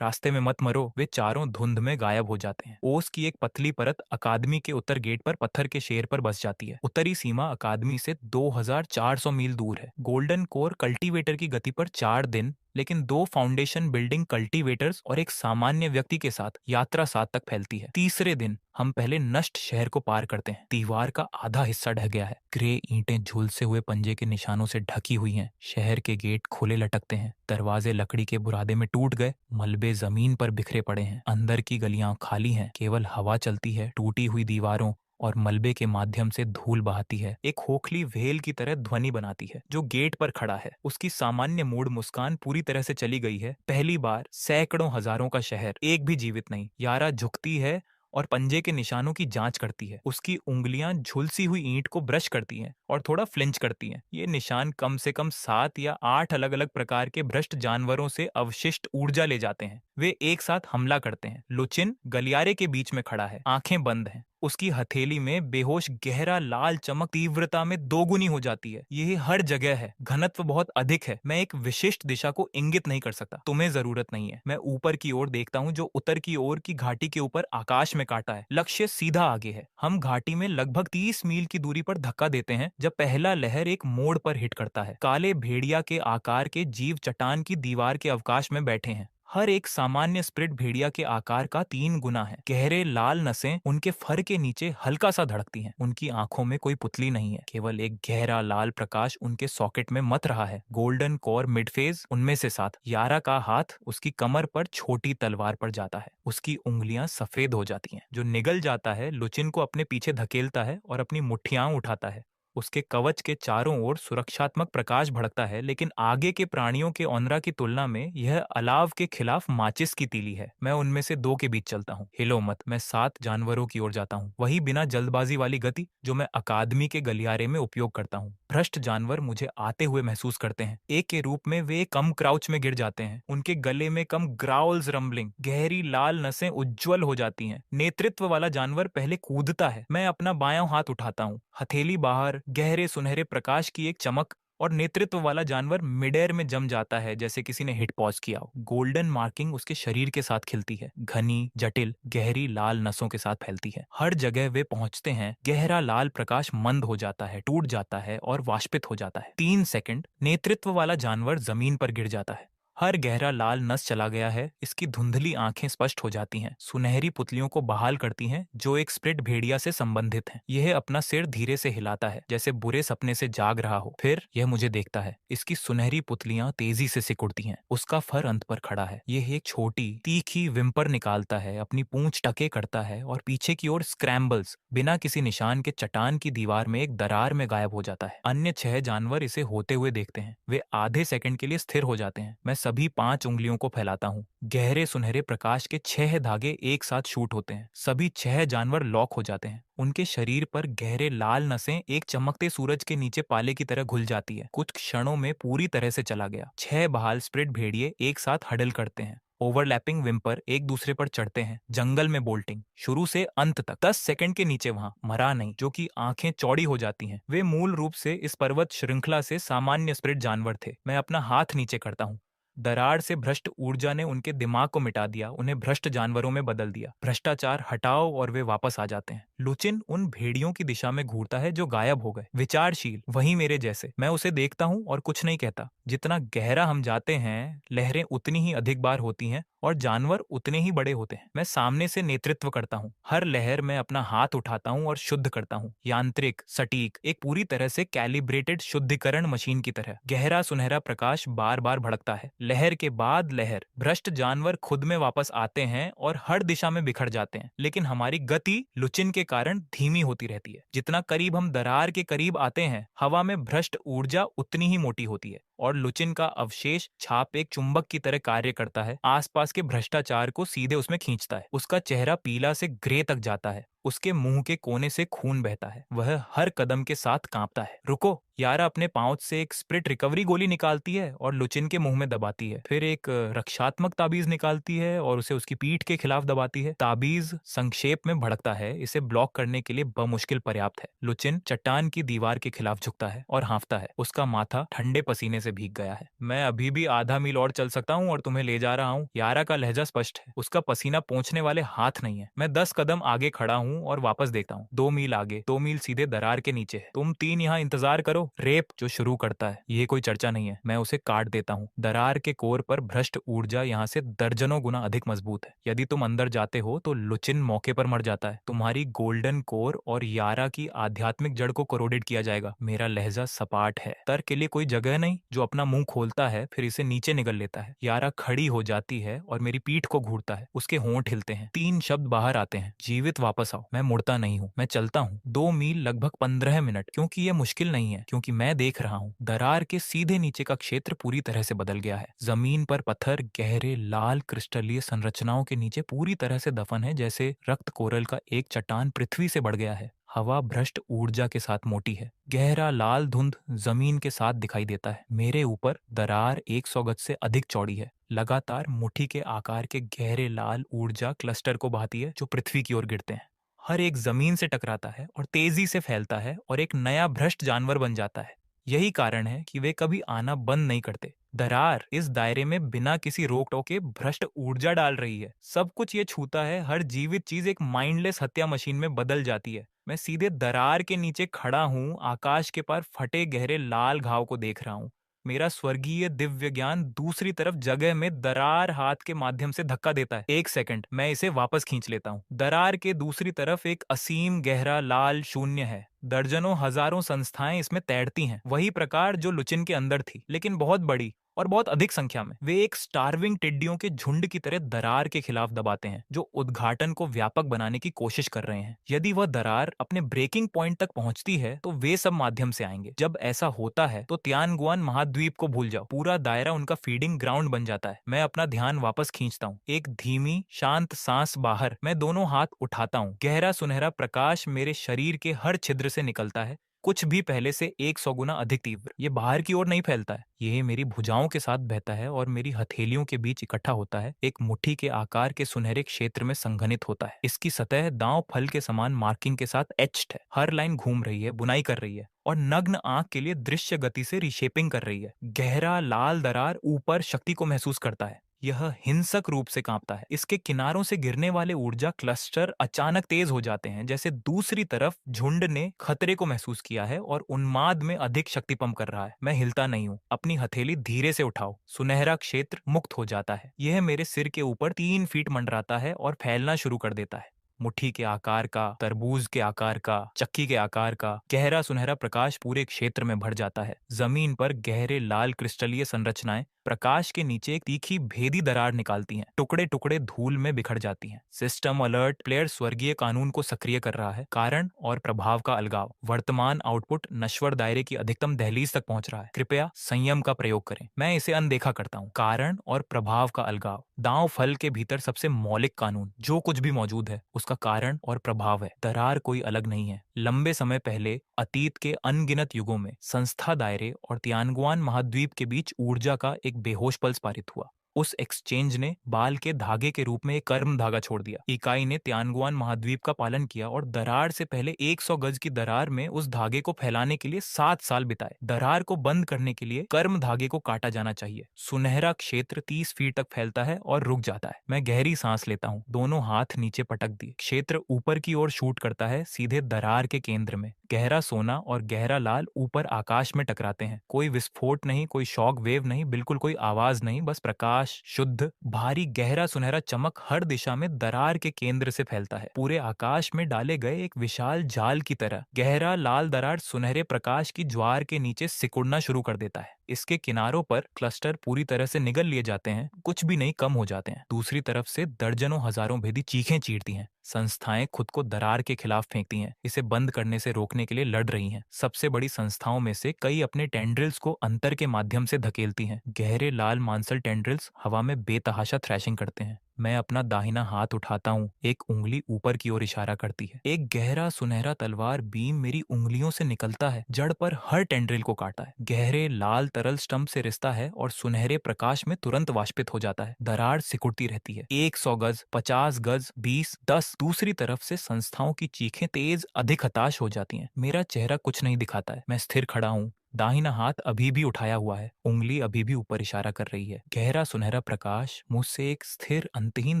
रास्ते में मत मरो। वे चारों धुंध में गायब हो जाते हैं। ओस की एक पतली परत अकादमी के उत्तर गेट पर पत्थर के शेर पर बस जाती है। उत्तरी सीमा अकादमी से 2400 मील दूर है। गोल्डन कोर कल्टीवेटर की गति पर 4 दिन, लेकिन 2 फाउंडेशन बिल्डिंग कल्टीवेटर्स और एक सामान्य व्यक्ति के साथ यात्रा 7 तक फैलती है। तीसरे दिन हम पहले नष्ट शहर को पार करते हैं। दीवार का आधा हिस्सा ढह गया है। ग्रे ईंटें झुलसे हुए पंजे के निशानों से ढकी हुई हैं। शहर के गेट खुले लटकते हैं। दरवाजे लकड़ी के बुरादे में टूट गए। मलबे जमीन पर बिखरे पड़े हैं। अंदर की गलियां खाली हैं। केवल हवा चलती है, टूटी हुई दीवारों और मलबे के माध्यम से धूल बहाती है। एक खोखली व्हेल की तरह ध्वनि बनाती है। जो गेट पर खड़ा है, उसकी सामान्य मूड मुस्कान पूरी तरह से चली गई है। पहली बार सैकड़ों हजारों का शहर, एक भी जीवित नहीं। यारा झुकती है और पंजे के निशानों की जांच करती है। उसकी उंगलियां झुलसी हुई ईंट को ब्रश करती हैं और थोड़ा फ्लिंच करती हैं। ये निशान कम से कम 7 या 8 अलग अलग प्रकार के भ्रष्ट जानवरों से अवशिष्ट ऊर्जा ले जाते हैं। वे एक साथ हमला करते हैं। लुचिन गलियारे के बीच में खड़ा है, आंखें बंद हैं। उसकी हथेली में बेहोश गहरा लाल चमक तीव्रता में दोगुनी हो जाती है। यह हर जगह है। घनत्व बहुत अधिक है। मैं एक विशिष्ट दिशा को इंगित नहीं कर सकता। तुम्हें जरूरत नहीं है। मैं ऊपर की ओर देखता हूँ, जो उत्तर की ओर की घाटी के ऊपर आकाश में काटा है। लक्ष्य सीधा आगे है। हम घाटी में लगभग 30 मील की दूरी पर धक्का देते हैं जब पहला लहर एक मोड़ पर हिट करता है। काले भेड़िया के आकार के जीव चट्टान की दीवार के अवकाश में बैठे हैं। हर एक सामान्य स्प्रिट भेड़िया के आकार का 3 गुना है। गहरे लाल नसें उनके फर के नीचे हल्का सा धड़कती हैं। उनकी आंखों में कोई पुतली नहीं है, केवल एक गहरा लाल प्रकाश उनके सॉकेट में मत रहा है। गोल्डन कोर मिडफेज उनमें से 7। यारा का हाथ उसकी कमर पर छोटी तलवार पर जाता है। उसकी उंगलियां सफेद हो जाती हैं। जो निगल जाता है, लुचिन को अपने पीछे धकेलता है और अपनी मुठ्ठियां उठाता है। उसके कवच के चारों ओर सुरक्षात्मक प्रकाश भड़कता है, लेकिन आगे के प्राणियों के औंदरा की तुलना में यह अलाव के खिलाफ माचिस की तीली है। मैं उनमें से 2 के बीच चलता हूँ। हिलो मत। मैं 7 जानवरों की ओर जाता हूँ, वही बिना जल्दबाजी वाली गति जो मैं अकादमी के गलियारे में उपयोग करता हूँ। भ्रष्ट जानवर मुझे आते हुए महसूस करते हैं। एक के रूप में वे कम क्राउच में गिर जाते हैं। उनके गले में कम ग्राउल्स रंबलिंग, गहरी लाल नसें उज्ज्वल हो जाती हैं। नेतृत्व वाला जानवर पहले कूदता है। मैं अपना बायां हाथ उठाता हूँ। हथेली बाहर, गहरे सुनहरे प्रकाश की एक चमक और नेतृत्व वाला जानवर मिड एयर में जम जाता है, जैसे किसी ने हिट पॉज किया हो। गोल्डन मार्किंग उसके शरीर के साथ खिलती है, घनी, जटिल, गहरी लाल नसों के साथ फैलती है। हर जगह वे पहुंचते हैं, गहरा लाल प्रकाश मंद हो जाता है, टूट जाता है और वाष्पित हो जाता है। 3 सेकंड, नेतृत्व वाला जानवर जमीन पर गिर जाता है। हर गहरा लाल नस चला गया है, इसकी धुंधली आंखें स्पष्ट हो जाती हैं, सुनहरी पुतलियों को बहाल करती हैं जो एक स्प्लिट भेड़िया से संबंधित हैं। यह अपना सिर धीरे से हिलाता है, जैसे बुरे सपने से जाग रहा हो। फिर यह मुझे देखता है। इसकी सुनहरी पुतलियां तेजी से सिकुड़ती हैं। उसका फर अंत पर खड़ा है। यह एक छोटी तीखी विम्पर निकालता है, अपनी पूंछ टके करता है और पीछे की ओर स्क्रैम्बल्स बिना किसी निशान के चट्टान की दीवार में एक दरार में गायब हो जाता है। अन्य 6 जानवर इसे होते हुए देखते हैं। वे आधे सेकंड के लिए स्थिर हो जाते हैं। मैं सभी 5 उंगलियों को फैलाता हूँ। गहरे सुनहरे प्रकाश के 6 धागे एक साथ शूट होते हैं। सभी 6 जानवर लॉक हो जाते हैं। उनके शरीर पर गहरे लाल नसें एक चमकते सूरज के नीचे पाले की तरह घुल जाती है। कुछ क्षणों में पूरी तरह से चला गया। 6 बहाल स्प्लिट भेड़िए एक साथ हडल करते हैं। ओवरलैपिंग विम्पर एक दूसरे पर चढ़ते हैं। जंगल में बोल्टिंग शुरू से अंत तक। 10 सेकंड के नीचे वहां मरा नहीं, जो कि आंखें चौड़ी हो जाती हैं। वे मूल रूप से इस पर्वत श्रृंखला से सामान्य स्प्रिट जानवर थे। मैं अपना हाथ नीचे करता हूँ। दरार से भ्रष्ट ऊर्जा ने उनके दिमाग को मिटा दिया, उन्हें भ्रष्ट जानवरों में बदल दिया। भ्रष्टाचार हटाओ और वे वापस आ जाते हैं। लुचिन उन भेड़ियों की दिशा में घूरता है जो गायब हो गए। विचारशील, वही मेरे जैसे। मैं उसे देखता हूँ और कुछ नहीं कहता। जितना गहरा हम जाते हैं, लहरें उतनी ही अधिक बार होती हैं और जानवर उतने ही बड़े होते हैं। मैं सामने से नेतृत्व करता हूँ। हर लहर में अपना हाथ उठाता हूँ और शुद्ध करता हूँ। यांत्रिक, सटीक, एक पूरी तरह से कैलिब्रेटेड शुद्धिकरण मशीन की तरह। गहरा सुनहरा प्रकाश बार बार भड़कता है। लहर के बाद लहर। भ्रष्ट जानवर खुद में वापस आते हैं और हर दिशा में बिखर जाते हैं, लेकिन हमारी गति लुचिन के कारण धीमी होती रहती है। जितना करीब हम दरार के करीब आते हैं, हवा में भ्रष्ट ऊर्जा उतनी ही मोटी होती है और लुचिन का अवशेष छाप एक चुंबक की तरह कार्य करता है, आसपास के भ्रष्टाचार को सीधे उसमें खींचता है। उसका चेहरा पीला से ग्रे तक जाता है। उसके मुंह के कोने से खून बहता है। वह हर कदम के साथ कांपता है। रुको! यारा अपने पाउच से एक स्प्लिट रिकवरी गोली निकालती है और लुचिन के मुंह में दबाती है। फिर एक रक्षात्मक ताबीज निकालती है और उसे उसकी पीठ के खिलाफ दबाती है। ताबीज संक्षेप में भड़कता है। इसे ब्लॉक करने के लिए बमुश्किल पर्याप्त है। लुचिन चट्टान की दीवार के खिलाफ झुकता है और हाँफता है। उसका माथा ठंडे पसीने से भीग गया है। मैं अभी भी आधा मील और चल सकता हूँ और तुम्हें ले जा रहा हूँ। यारा का लहजा स्पष्ट है। उसका पसीना पोंछने वाले हाथ नहीं है। मैं 10 कदम आगे खड़ा हूँ और वापस देखता हूँ। 2 मील आगे, 2 मील सीधे दरार के नीचे है। तुम 3 यहाँ इंतजार करो। रेप जो शुरू करता है, ये कोई चर्चा नहीं है। मैं उसे काट देता हूँ। दरार के कोर पर भ्रष्ट ऊर्जा यहाँ से दर्जनों गुना अधिक मजबूत है। यदि तुम अंदर जाते हो तो लुचिन मौके पर मर जाता है। तुम्हारी गोल्डन कोर और यारा की आध्यात्मिक जड़ को कोरोडेड किया जाएगा। मेरा लहजा सपाट है। तर्क के लिए कोई जगह नहीं। जो अपना मुंह खोलता है फिर इसे नीचे निगल लेता है। यारा खड़ी हो जाती है और मेरी पीठ को घूरता है। उसके होंठ हिलते हैं। 3 शब्द बाहर आते हैं। जीवित वापस आओ। मैं मुड़ता नहीं हूँ। मैं चलता हूँ। 2 मील लगभग 15 मिनट। क्योंकि यह मुश्किल नहीं है, क्योंकि मैं देख रहा हूँ। दरार के सीधे नीचे का क्षेत्र पूरी तरह से बदल गया है। जमीन पर पत्थर गहरे लाल क्रिस्टलीय संरचनाओं के नीचे पूरी तरह से दफन है, जैसे रक्त कोरल का एक चट्टान पृथ्वी से बढ़ गया है। हवा भ्रष्ट ऊर्जा के साथ मोटी है। गहरा लाल धुंध जमीन के साथ दिखाई देता है। मेरे ऊपर दरार 100 गज से अधिक चौड़ी है। लगातार मुट्ठी के आकार के गहरे लाल ऊर्जा क्लस्टर को बहाती है, जो पृथ्वी की ओर गिरते हैं। हर एक जमीन से टकराता है और तेजी से फैलता है और एक नया भ्रष्ट जानवर बन जाता है। यही कारण है कि वे कभी आना बंद नहीं करते। दरार इस दायरे में बिना किसी रोक टोक के भ्रष्ट ऊर्जा डाल रही है। सब कुछ ये छूता है। हर जीवित चीज एक माइंडलेस हत्या मशीन में बदल जाती है। मैं सीधे दरार के नीचे खड़ा हूँ, आकाश के पार फटे गहरे लाल घाव को देख रहा हूँ। मेरा स्वर्गीय दिव्य ज्ञान दूसरी तरफ जगह में दरार हाथ के माध्यम से धक्का देता है। 1 सेकंड, मैं इसे वापस खींच लेता हूँ। दरार के दूसरी तरफ एक असीम गहरा लाल शून्य है। दर्जनों हजारों संस्थाएं इसमें तैरती हैं। वही प्रकार जो लुचिन के अंदर थी, लेकिन बहुत बड़ी और बहुत अधिक संख्या में। वे एक स्टार्विंग टिड्डियों के झुंड की तरह दरार के खिलाफ दबाते हैं, जो उद्घाटन को व्यापक बनाने की कोशिश कर रहे हैं। यदि वह दरार अपने ब्रेकिंग पॉइंट तक पहुंचती है तो वे सब माध्यम से आएंगे। जब ऐसा होता है तो तियानगुआन महाद्वीप को भूल जाओ। पूरा दायरा उनका फीडिंग ग्राउंड बन जाता है। मैं अपना ध्यान वापस खींचता हूँ। एक धीमी शांत सांस बाहर। मैं दोनों हाथ उठाता हूँ। गहरा सुनहरा प्रकाश मेरे शरीर के हर छिद्र से निकलता है, कुछ भी पहले से 100 गुना अधिक तीव्र। ये बाहर की ओर नहीं फैलता है, यह मेरी भुजाओं के साथ बहता है और मेरी हथेलियों के बीच इकट्ठा होता है। एक मुट्ठी के आकार के सुनहरे क्षेत्र में संघनित होता है। इसकी सतह दांव फल के समान मार्किंग के साथ एच्ड है। हर लाइन घूम रही है, बुनाई कर रही है। और नग्न आंख के लिए दृश्य गति से रिशेपिंग कर रही है। गहरा लाल दरार ऊपर शक्ति को महसूस करता है। यह हिंसक रूप से कांपता है। इसके किनारों से गिरने वाले ऊर्जा क्लस्टर अचानक तेज हो जाते हैं, जैसे दूसरी तरफ झुंड ने खतरे को महसूस किया है और उन्माद में अधिक शक्ति पंप कर रहा है। मैं हिलता नहीं हूँ। अपनी हथेली धीरे से उठाओ। सुनहरा क्षेत्र मुक्त हो जाता है। यह मेरे सिर के ऊपर 3 फीट मंडराता है और फैलना शुरू कर देता है। मुट्ठी के आकार का, तरबूज के आकार का, चक्की के आकार का गहरा सुनहरा प्रकाश पूरे क्षेत्र में भर जाता है। जमीन पर गहरे लाल क्रिस्टलीय संरचनाएं प्रकाश के नीचे एक तीखी भेदी दरार निकालती हैं। टुकड़े टुकड़े धूल में बिखर जाती हैं। System alert. प्लेयर स्वर्गीय कानून को सक्रिय कर रहा है। कारण और प्रभाव का अलगाव। वर्तमान आउटपुट नश्वर दायरे की अधिकतम दहलीज तक पहुंच रहा है। कृपया संयम का प्रयोग करें। मैं इसे अनदेखा करता हूं। कारण और प्रभाव का अलगाव। दांव फल के भीतर सबसे मौलिक कानून। जो कुछ भी मौजूद है उसका कारण और प्रभाव है। दरार कोई अलग नहीं है। लंबे समय पहले अतीत के अनगिनत युगों में संस्था दायरे और तियानगुआन महाद्वीप के बीच ऊर्जा का एक बेहोश पल्स पारित हुआ। उस एक्सचेंज ने बाल के धागे के रूप में एक कर्म धागा छोड़ दिया। इकाई ने तियानगुआन महाद्वीप का पालन किया और दरार से पहले 100 गज की दरार में उस धागे को फैलाने के लिए 7 साल बिताए। दरार को बंद करने के लिए कर्म धागे को काटा जाना चाहिए। सुनहरा क्षेत्र 30 फीट तक फैलता है और रुक जाता है। मैं गहरी सांस लेता हूँ। दोनों हाथ नीचे पटक दिए। क्षेत्र ऊपर की ओर शूट करता है, सीधे दरार के केंद्र में। गहरा सोना और गहरा लाल ऊपर आकाश में टकराते हैं। कोई विस्फोट नहीं, कोई शॉक वेव नहीं, बिल्कुल कोई आवाज नहीं, बस प्रकाश, शुद्ध, भारी, गहरा सुनहरा चमक हर दिशा में दरार के केंद्र से फैलता है। पूरे आकाश में डाले गए एक विशाल जाल की तरह गहरा लाल दरार सुनहरे प्रकाश की ज्वार के नीचे सिकुड़ना शुरू कर देता है। इसके किनारों पर क्लस्टर पूरी तरह से निगल लिए जाते हैं, कुछ भी नहीं कम हो जाते हैं। दूसरी तरफ से दर्जनों हजारों भेदी चीखें चीरती हैं। संस्थाएं खुद को दरार के खिलाफ फेंकती हैं, इसे बंद करने से रोकने के लिए लड़ रही हैं। सबसे बड़ी संस्थाओं में से कई अपने टेंड्रिल्स को अंतर के माध्यम से धकेलती हैं। गहरे लाल मांसल टेंड्रिल्स हवा में बेतहाशा थ्रैशिंग करते हैं। मैं अपना दाहिना हाथ उठाता हूँ। एक उंगली ऊपर की ओर इशारा करती है। एक गहरा सुनहरा तलवार बीम मेरी उंगलियों से निकलता है, जड़ पर हर टेंड्रिल को काटता है। गहरे लाल तरल स्टंप से रिश्ता है और सुनहरे प्रकाश में तुरंत वाष्पित हो जाता है। दरार सिकुड़ती रहती है। 100 गज, 50 गज, 20, 10। दूसरी तरफ से संस्थाओं की चीखें तेज, अधिक हताश हो जाती हैं। मेरा चेहरा कुछ नहीं दिखाता है। मैं स्थिर खड़ा हूँ। दाहिना हाथ अभी भी उठाया हुआ है। उंगली अभी भी ऊपर इशारा कर रही है। गहरा सुनहरा प्रकाश मुझसे एक स्थिर अंतहीन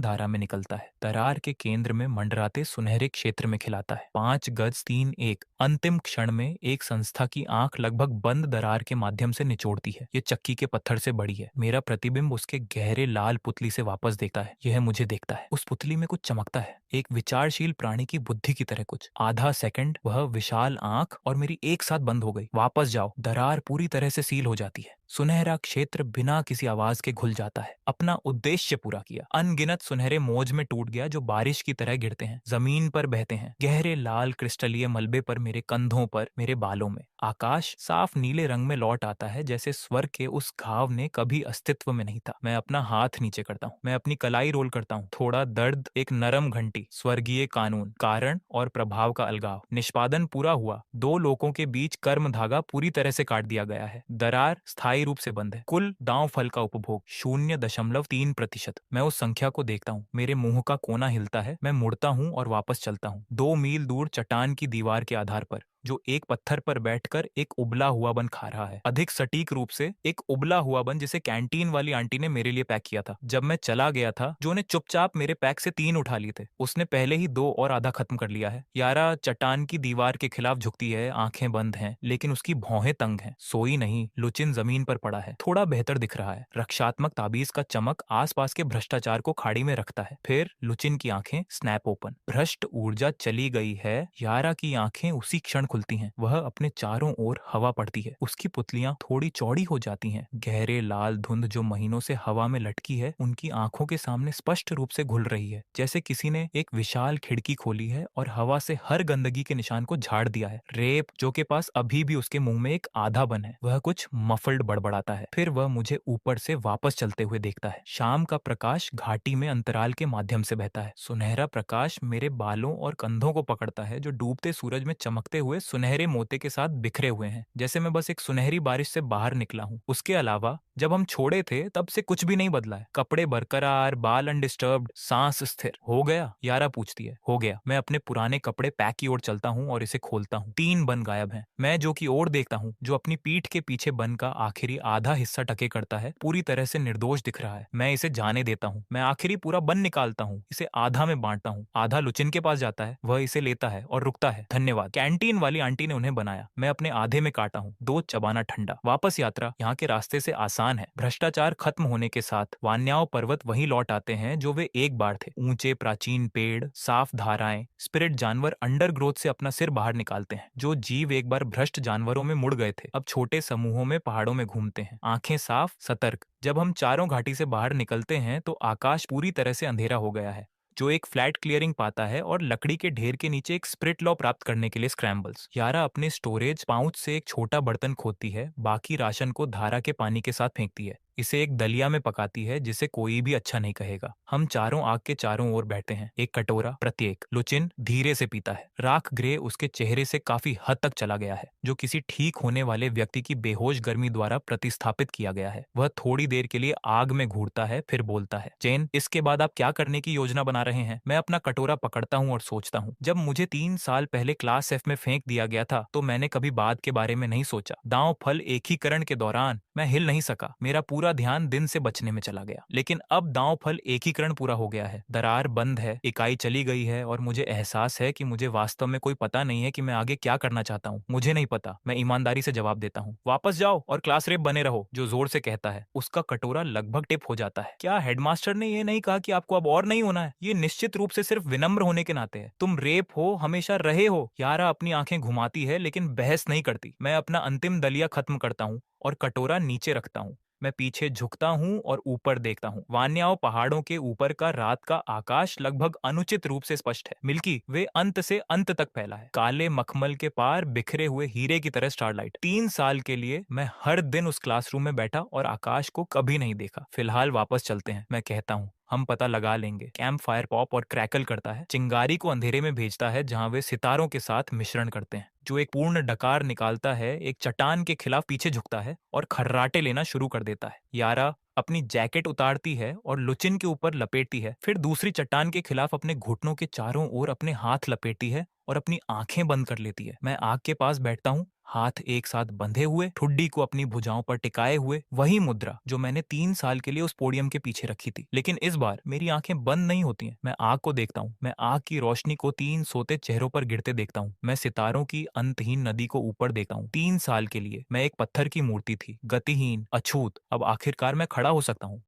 धारा में निकलता है। दरार के केंद्र में मंडराते सुनहरे क्षेत्र में खिलाता है। 5 गज 3 1। अंतिम क्षण में एक संस्था की आंख लगभग बंद दरार के माध्यम से निचोड़ती है। ये चक्की के पत्थर से बड़ी है। मेरा प्रतिबिंब उसके गहरे लाल पुतली से वापस देखता है। यह मुझे देखता है। उस पुतली में कुछ चमकता है, एक विचारशील प्राणी की बुद्धि की तरह कुछ। आधा सेकंड वह विशाल आंख और मेरी एक साथ बंद हो गई। वापस जाओ। दरार पूरी तरह से सील हो जाती है। सुनहरा क्षेत्र बिना किसी आवाज के घुल जाता है। अपना उद्देश्य पूरा किया। अनगिनत सुनहरे मौज में टूट गया जो बारिश की तरह गिरते हैं, जमीन पर बहते हैं, गहरे लाल क्रिस्टलीय मलबे पर, मेरे कंधों पर, मेरे बालों में। आकाश साफ नीले रंग में लौट आता है, जैसे स्वर्ग के उस घाव ने कभी अस्तित्व में नहीं था। मैं अपना हाथ नीचे करता हूँ। मैं अपनी कलाई रोल करता हूँ। थोड़ा दर्द, एक नरम घंटी। स्वर्गीय कानून, कारण और प्रभाव का अलगाव। निष्पादन पूरा हुआ। 2 लोगों के बीच कर्म धागा पूरी तरह से काट दिया गया है। दरार स्थायी रूप से बंद है। कुल दांव फल का उपभोग 0.3%। मैं उस संख्या को देखता हूँ। मेरे मुंह का कोना हिलता है। मैं मुड़ता हूँ और वापस चलता हूँ। 2 मील दूर चट्टान की दीवार के आधार पर, जो एक पत्थर पर बैठकर एक उबला हुआ बन खा रहा है। अधिक सटीक रूप से एक उबला हुआ बन जिसे कैंटीन वाली आंटी ने मेरे लिए पैक किया था। जब मैं चला गया था, जो ने चुपचाप मेरे पैक से 3 उठा लिए थे, उसने पहले ही 2 और आधा खत्म कर लिया है। यारा चट्टान की दीवार के खिलाफ झुकती है, आंखें बंद हैं, लेकिन उसकी भौहें तंग हैं। सोई नहीं, लुचिन जमीन पर पड़ा है। थोड़ा बेहतर दिख रहा है। रक्षात्मक ताबीज का चमक आसपास के भ्रष्टाचार को खाड़ी में रखता है। फिर लुचिन की आंखें स्नैप ओपन। भ्रष्ट ऊर्जा चली गई है। यारा की आंखें उसी क्षण खुलती हैं। वह अपने चारों ओर हवा पड़ती है। उसकी पुतलियां थोड़ी चौड़ी हो जाती हैं। गहरे लाल धुंध जो महीनों से हवा में लटकी है, उनकी आंखों के सामने स्पष्ट रूप से घुल रही है, जैसे किसी ने एक विशाल खिड़की खोली है और हवा से हर गंदगी के निशान को झाड़ दिया है। रेप, जो के पास अभी भी उसके मुंह में एक आधा बन है, वह कुछ मफल्ड बड़बड़ाता है। फिर वह मुझे ऊपर से वापस चलते हुए देखता है। शाम का प्रकाश घाटी में अंतराल के माध्यम से बहता है। सुनहरा प्रकाश मेरे बालों और कंधों को पकड़ता है, जो डूबते सूरज में चमकते हुए सुनहरे मोती के साथ बिखरे हुए हैं, जैसे मैं बस एक सुनहरी बारिश से बाहर निकला हूँ। उसके अलावा जब हम छोड़े थे तब से कुछ भी नहीं बदला है। कपड़े बरकरार, बाल अनडिस्टर्ब्ड, सांस स्थिर। हो गया? यारा पूछती है। हो गया। मैं अपने पुराने कपड़े पैक की ओर चलता हूँ और इसे खोलता हूँ। 3 बन गायब हैं। मैं जो की ओर देखता हूँ, जो अपनी पीठ के पीछे बन का आखिरी आधा हिस्सा टके करता है, पूरी तरह से निर्दोष दिख रहा है। मैं इसे जाने देता हूँ। मैं आखिरी पूरा बन निकालता हूँ, इसे आधा में बांटता हूँ। आधा लुचिन के पास जाता है, वह इसे लेता है और रुकता है। धन्यवाद, कैंटीन वाली आंटी ने उन्हें बनाया। मैं अपने आधे में काटा हूँ, 2 चबाना ठंडा। वापस यात्रा यहाँ के रास्ते से आसान है। भ्रष्टाचार खत्म होने के साथ वान्याओं पर्वत वही लौट आते हैं जो वे एक बार थे। ऊंचे प्राचीन पेड़, साफ धाराएं, स्पिरिट जानवर अंडरग्रोथ से अपना सिर बाहर निकालते हैं। जो जीव एक बार भ्रष्ट जानवरों में मुड़ गए थे, अब छोटे समूहों में पहाड़ों में घूमते हैं, आंखें साफ, सतर्क। जब हम चारों घाटी से बाहर निकलते हैं तो आकाश पूरी तरह से अंधेरा हो गया है। जो एक फ्लैट क्लियरिंग पाता है और लकड़ी के ढेर के नीचे एक स्प्रिट लॉ प्राप्त करने के लिए स्क्रैम्बल्स। यारा अपने स्टोरेज पाउच से एक छोटा बर्तन खोदती है, बाकी राशन को धारा के पानी के साथ फेंकती है। इसे एक दलिया में पकाती है जिसे कोई भी अच्छा नहीं कहेगा। हम चारों आग के चारों ओर बैठे हैं, एक कटोरा प्रत्येक। लुचिन धीरे से पीता है। राख ग्रे उसके चेहरे से काफी हद तक चला गया है, जो किसी ठीक होने वाले व्यक्ति की बेहोश गर्मी द्वारा प्रतिस्थापित किया गया है। वह थोड़ी देर के लिए आग में घूरता है, फिर बोलता है, जेन, इसके बाद आप क्या करने की योजना बना रहे हैं? मैं अपना कटोरा पकड़ता हूँ और सोचता हूँ। जब मुझे 3 साल पहले क्लास एफ में फेंक दिया गया था तो मैंने कभी बाद के बारे में नहीं सोचा। दांव फल एकीकरण के दौरान मैं हिल नहीं सका। मेरा पूरा ध्यान दिन से बचने में चला गया। लेकिन अब दांव फल एकीकरण पूरा हो गया है। दरार बंद है, इकाई चली गई है और मुझे एहसास है कि मुझे वास्तव में कोई पता नहीं है कि मैं आगे क्या करना चाहता हूँ। मुझे नहीं पता। मैं ईमानदारी से जवाब देता हूँ। वापस जाओ और क्लास रेप बने रहो, जो जोर से कहता है। उसका कटोरा लगभग टिप हो जाता है। क्या हेडमास्टर ने यह नहीं कहा कि आपको अब और नहीं होना है? ये निश्चित रूप से सिर्फ विनम्र होने के नाते है। तुम रेप हो, हमेशा रहे हो। यारा अपनी आंखें घुमाती है लेकिन बहस नहीं करती। मैं अपना अंतिम दलिया खत्म करता हूँ और कटोरा नीचे रखता हूँ। मैं पीछे झुकता हूँ और ऊपर देखता हूँ। वान्याओं पहाड़ों के ऊपर का रात का आकाश लगभग अनुचित रूप से स्पष्ट है। मिल्की वे अंत से अंत तक फैला है, काले मखमल के पार बिखरे हुए हीरे की तरह स्टारलाइट। 3 साल के लिए मैं हर दिन उस क्लासरूम में बैठा और आकाश को कभी नहीं देखा। फिलहाल वापस चलते हैं, मैं कहता हूँ। हम पता लगा लेंगे। कैंप फायर पॉप और क्रैकल करता है, चिंगारी को अंधेरे में भेजता है जहां वे सितारों के साथ मिश्रण करते हैं। जो एक पूर्ण डकार निकालता है, एक चट्टान के खिलाफ पीछे झुकता है और खर्राटे लेना शुरू कर देता है। यारा अपनी जैकेट उतारती है और लुचिन के ऊपर लपेटती है, फिर दूसरी चट्टान के खिलाफ अपने घुटनों के चारों ओर अपने हाथ लपेटती है और अपनी आंखें बंद कर लेती है। मैं आग के पास बैठता हूँ, हाथ एक साथ बंधे हुए, ठुड्डी को अपनी भुजाओं पर टिकाए हुए। वही मुद्रा जो मैंने 3 साल के लिए उस पोडियम के पीछे रखी थी। लेकिन इस बार मेरी आंखें बंद नहीं होती हैं। मैं आग को देखता हूँ। मैं आग की रोशनी को 3 सोते चेहरों पर गिरते देखता हूँ। मैं सितारों की अंतहीन नदी को ऊपर देखता हूँ। 3 साल के लिए मैं एक पत्थर की मूर्ति थी, गतिहीन, अछूत। अब आखिरकार मैं खड़ा हो सकता हूँ।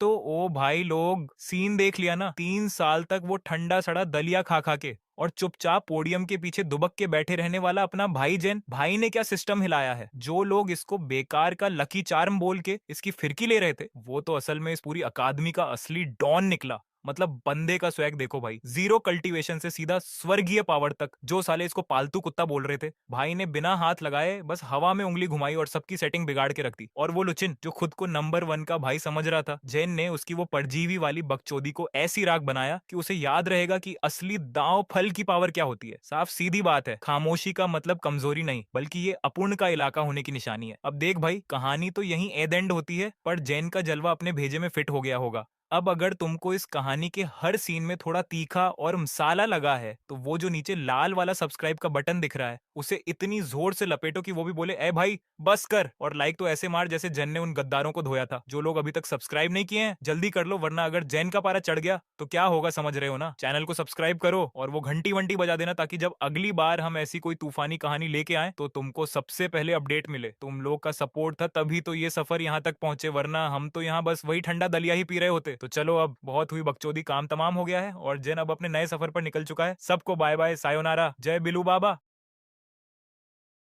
तो ओ भाई लोग, सीन देख लिया ना? 3 साल तक वो ठंडा सड़ा दलिया खा खा के और चुपचाप पोडियम के पीछे दुबक के बैठे रहने वाला अपना भाई जेन। भाई ने क्या सिस्टम हिलाया है? जो लोग इसको बेकार का लकी चार्म बोल के इसकी फिरकी ले रहे थे, वो तो असल में इस पूरी अकादमी का असली डॉन निकला। मतलब बंदे का स्वैग देखो भाई, जीरो कल्टीवेशन से सीधा स्वर्गीय पावर तक। जो साले इसको पालतू कुत्ता बोल रहे थे, भाई ने बिना हाथ लगाए बस हवा में उंगली घुमाई और सबकी सेटिंग बिगाड़ के रख दी। और वो लुचिन जो खुद को नंबर 1 का भाई समझ रहा था, जैन ने उसकी वो परजीवी वाली बकचोदी को ऐसी राग बनाया कि उसे याद रहेगा कि असली दांव फल की पावर क्या होती है। साफ सीधी बात है, खामोशी का मतलब कमजोरी नहीं, बल्कि ये अपूर्ण का इलाका होने की निशानी है। अब देख भाई, कहानी तो यहीं एद एंड होती है, पर जैन का जलवा अपने भेजे में फिट हो गया होगा। अब अगर तुमको इस कहानी के हर सीन में थोड़ा तीखा और मसाला लगा है, तो वो जो नीचे लाल वाला सब्सक्राइब का बटन दिख रहा है, उसे इतनी जोर से लपेटो कि वो भी बोले, ए भाई बस कर। और लाइक तो ऐसे मार जैसे जैन ने उन गद्दारों को धोया था। जो लोग अभी तक सब्सक्राइब नहीं किए हैं, जल्दी कर लो, वरना अगर जैन का पारा चढ़ गया तो क्या होगा समझ रहे हो ना? चैनल को सब्सक्राइब करो और वो घंटी वंटी बजा देना, ताकि जब अगली बार हम ऐसी कोई तूफानी कहानी लेके आए तो तुमको सबसे पहले अपडेट मिले। तुम लोग का सपोर्ट था तभी तो ये सफर यहाँ तक पहुंचे, वरना हम तो यहाँ बस वही ठंडा दलिया ही पी रहे होते। तो चलो, अब बहुत हुई बकचोदी, काम तमाम हो गया है और जैन अब अपने नए सफर पर निकल चुका है। सबको बाय बाय, सायोनारा, जय बिलू बाबा।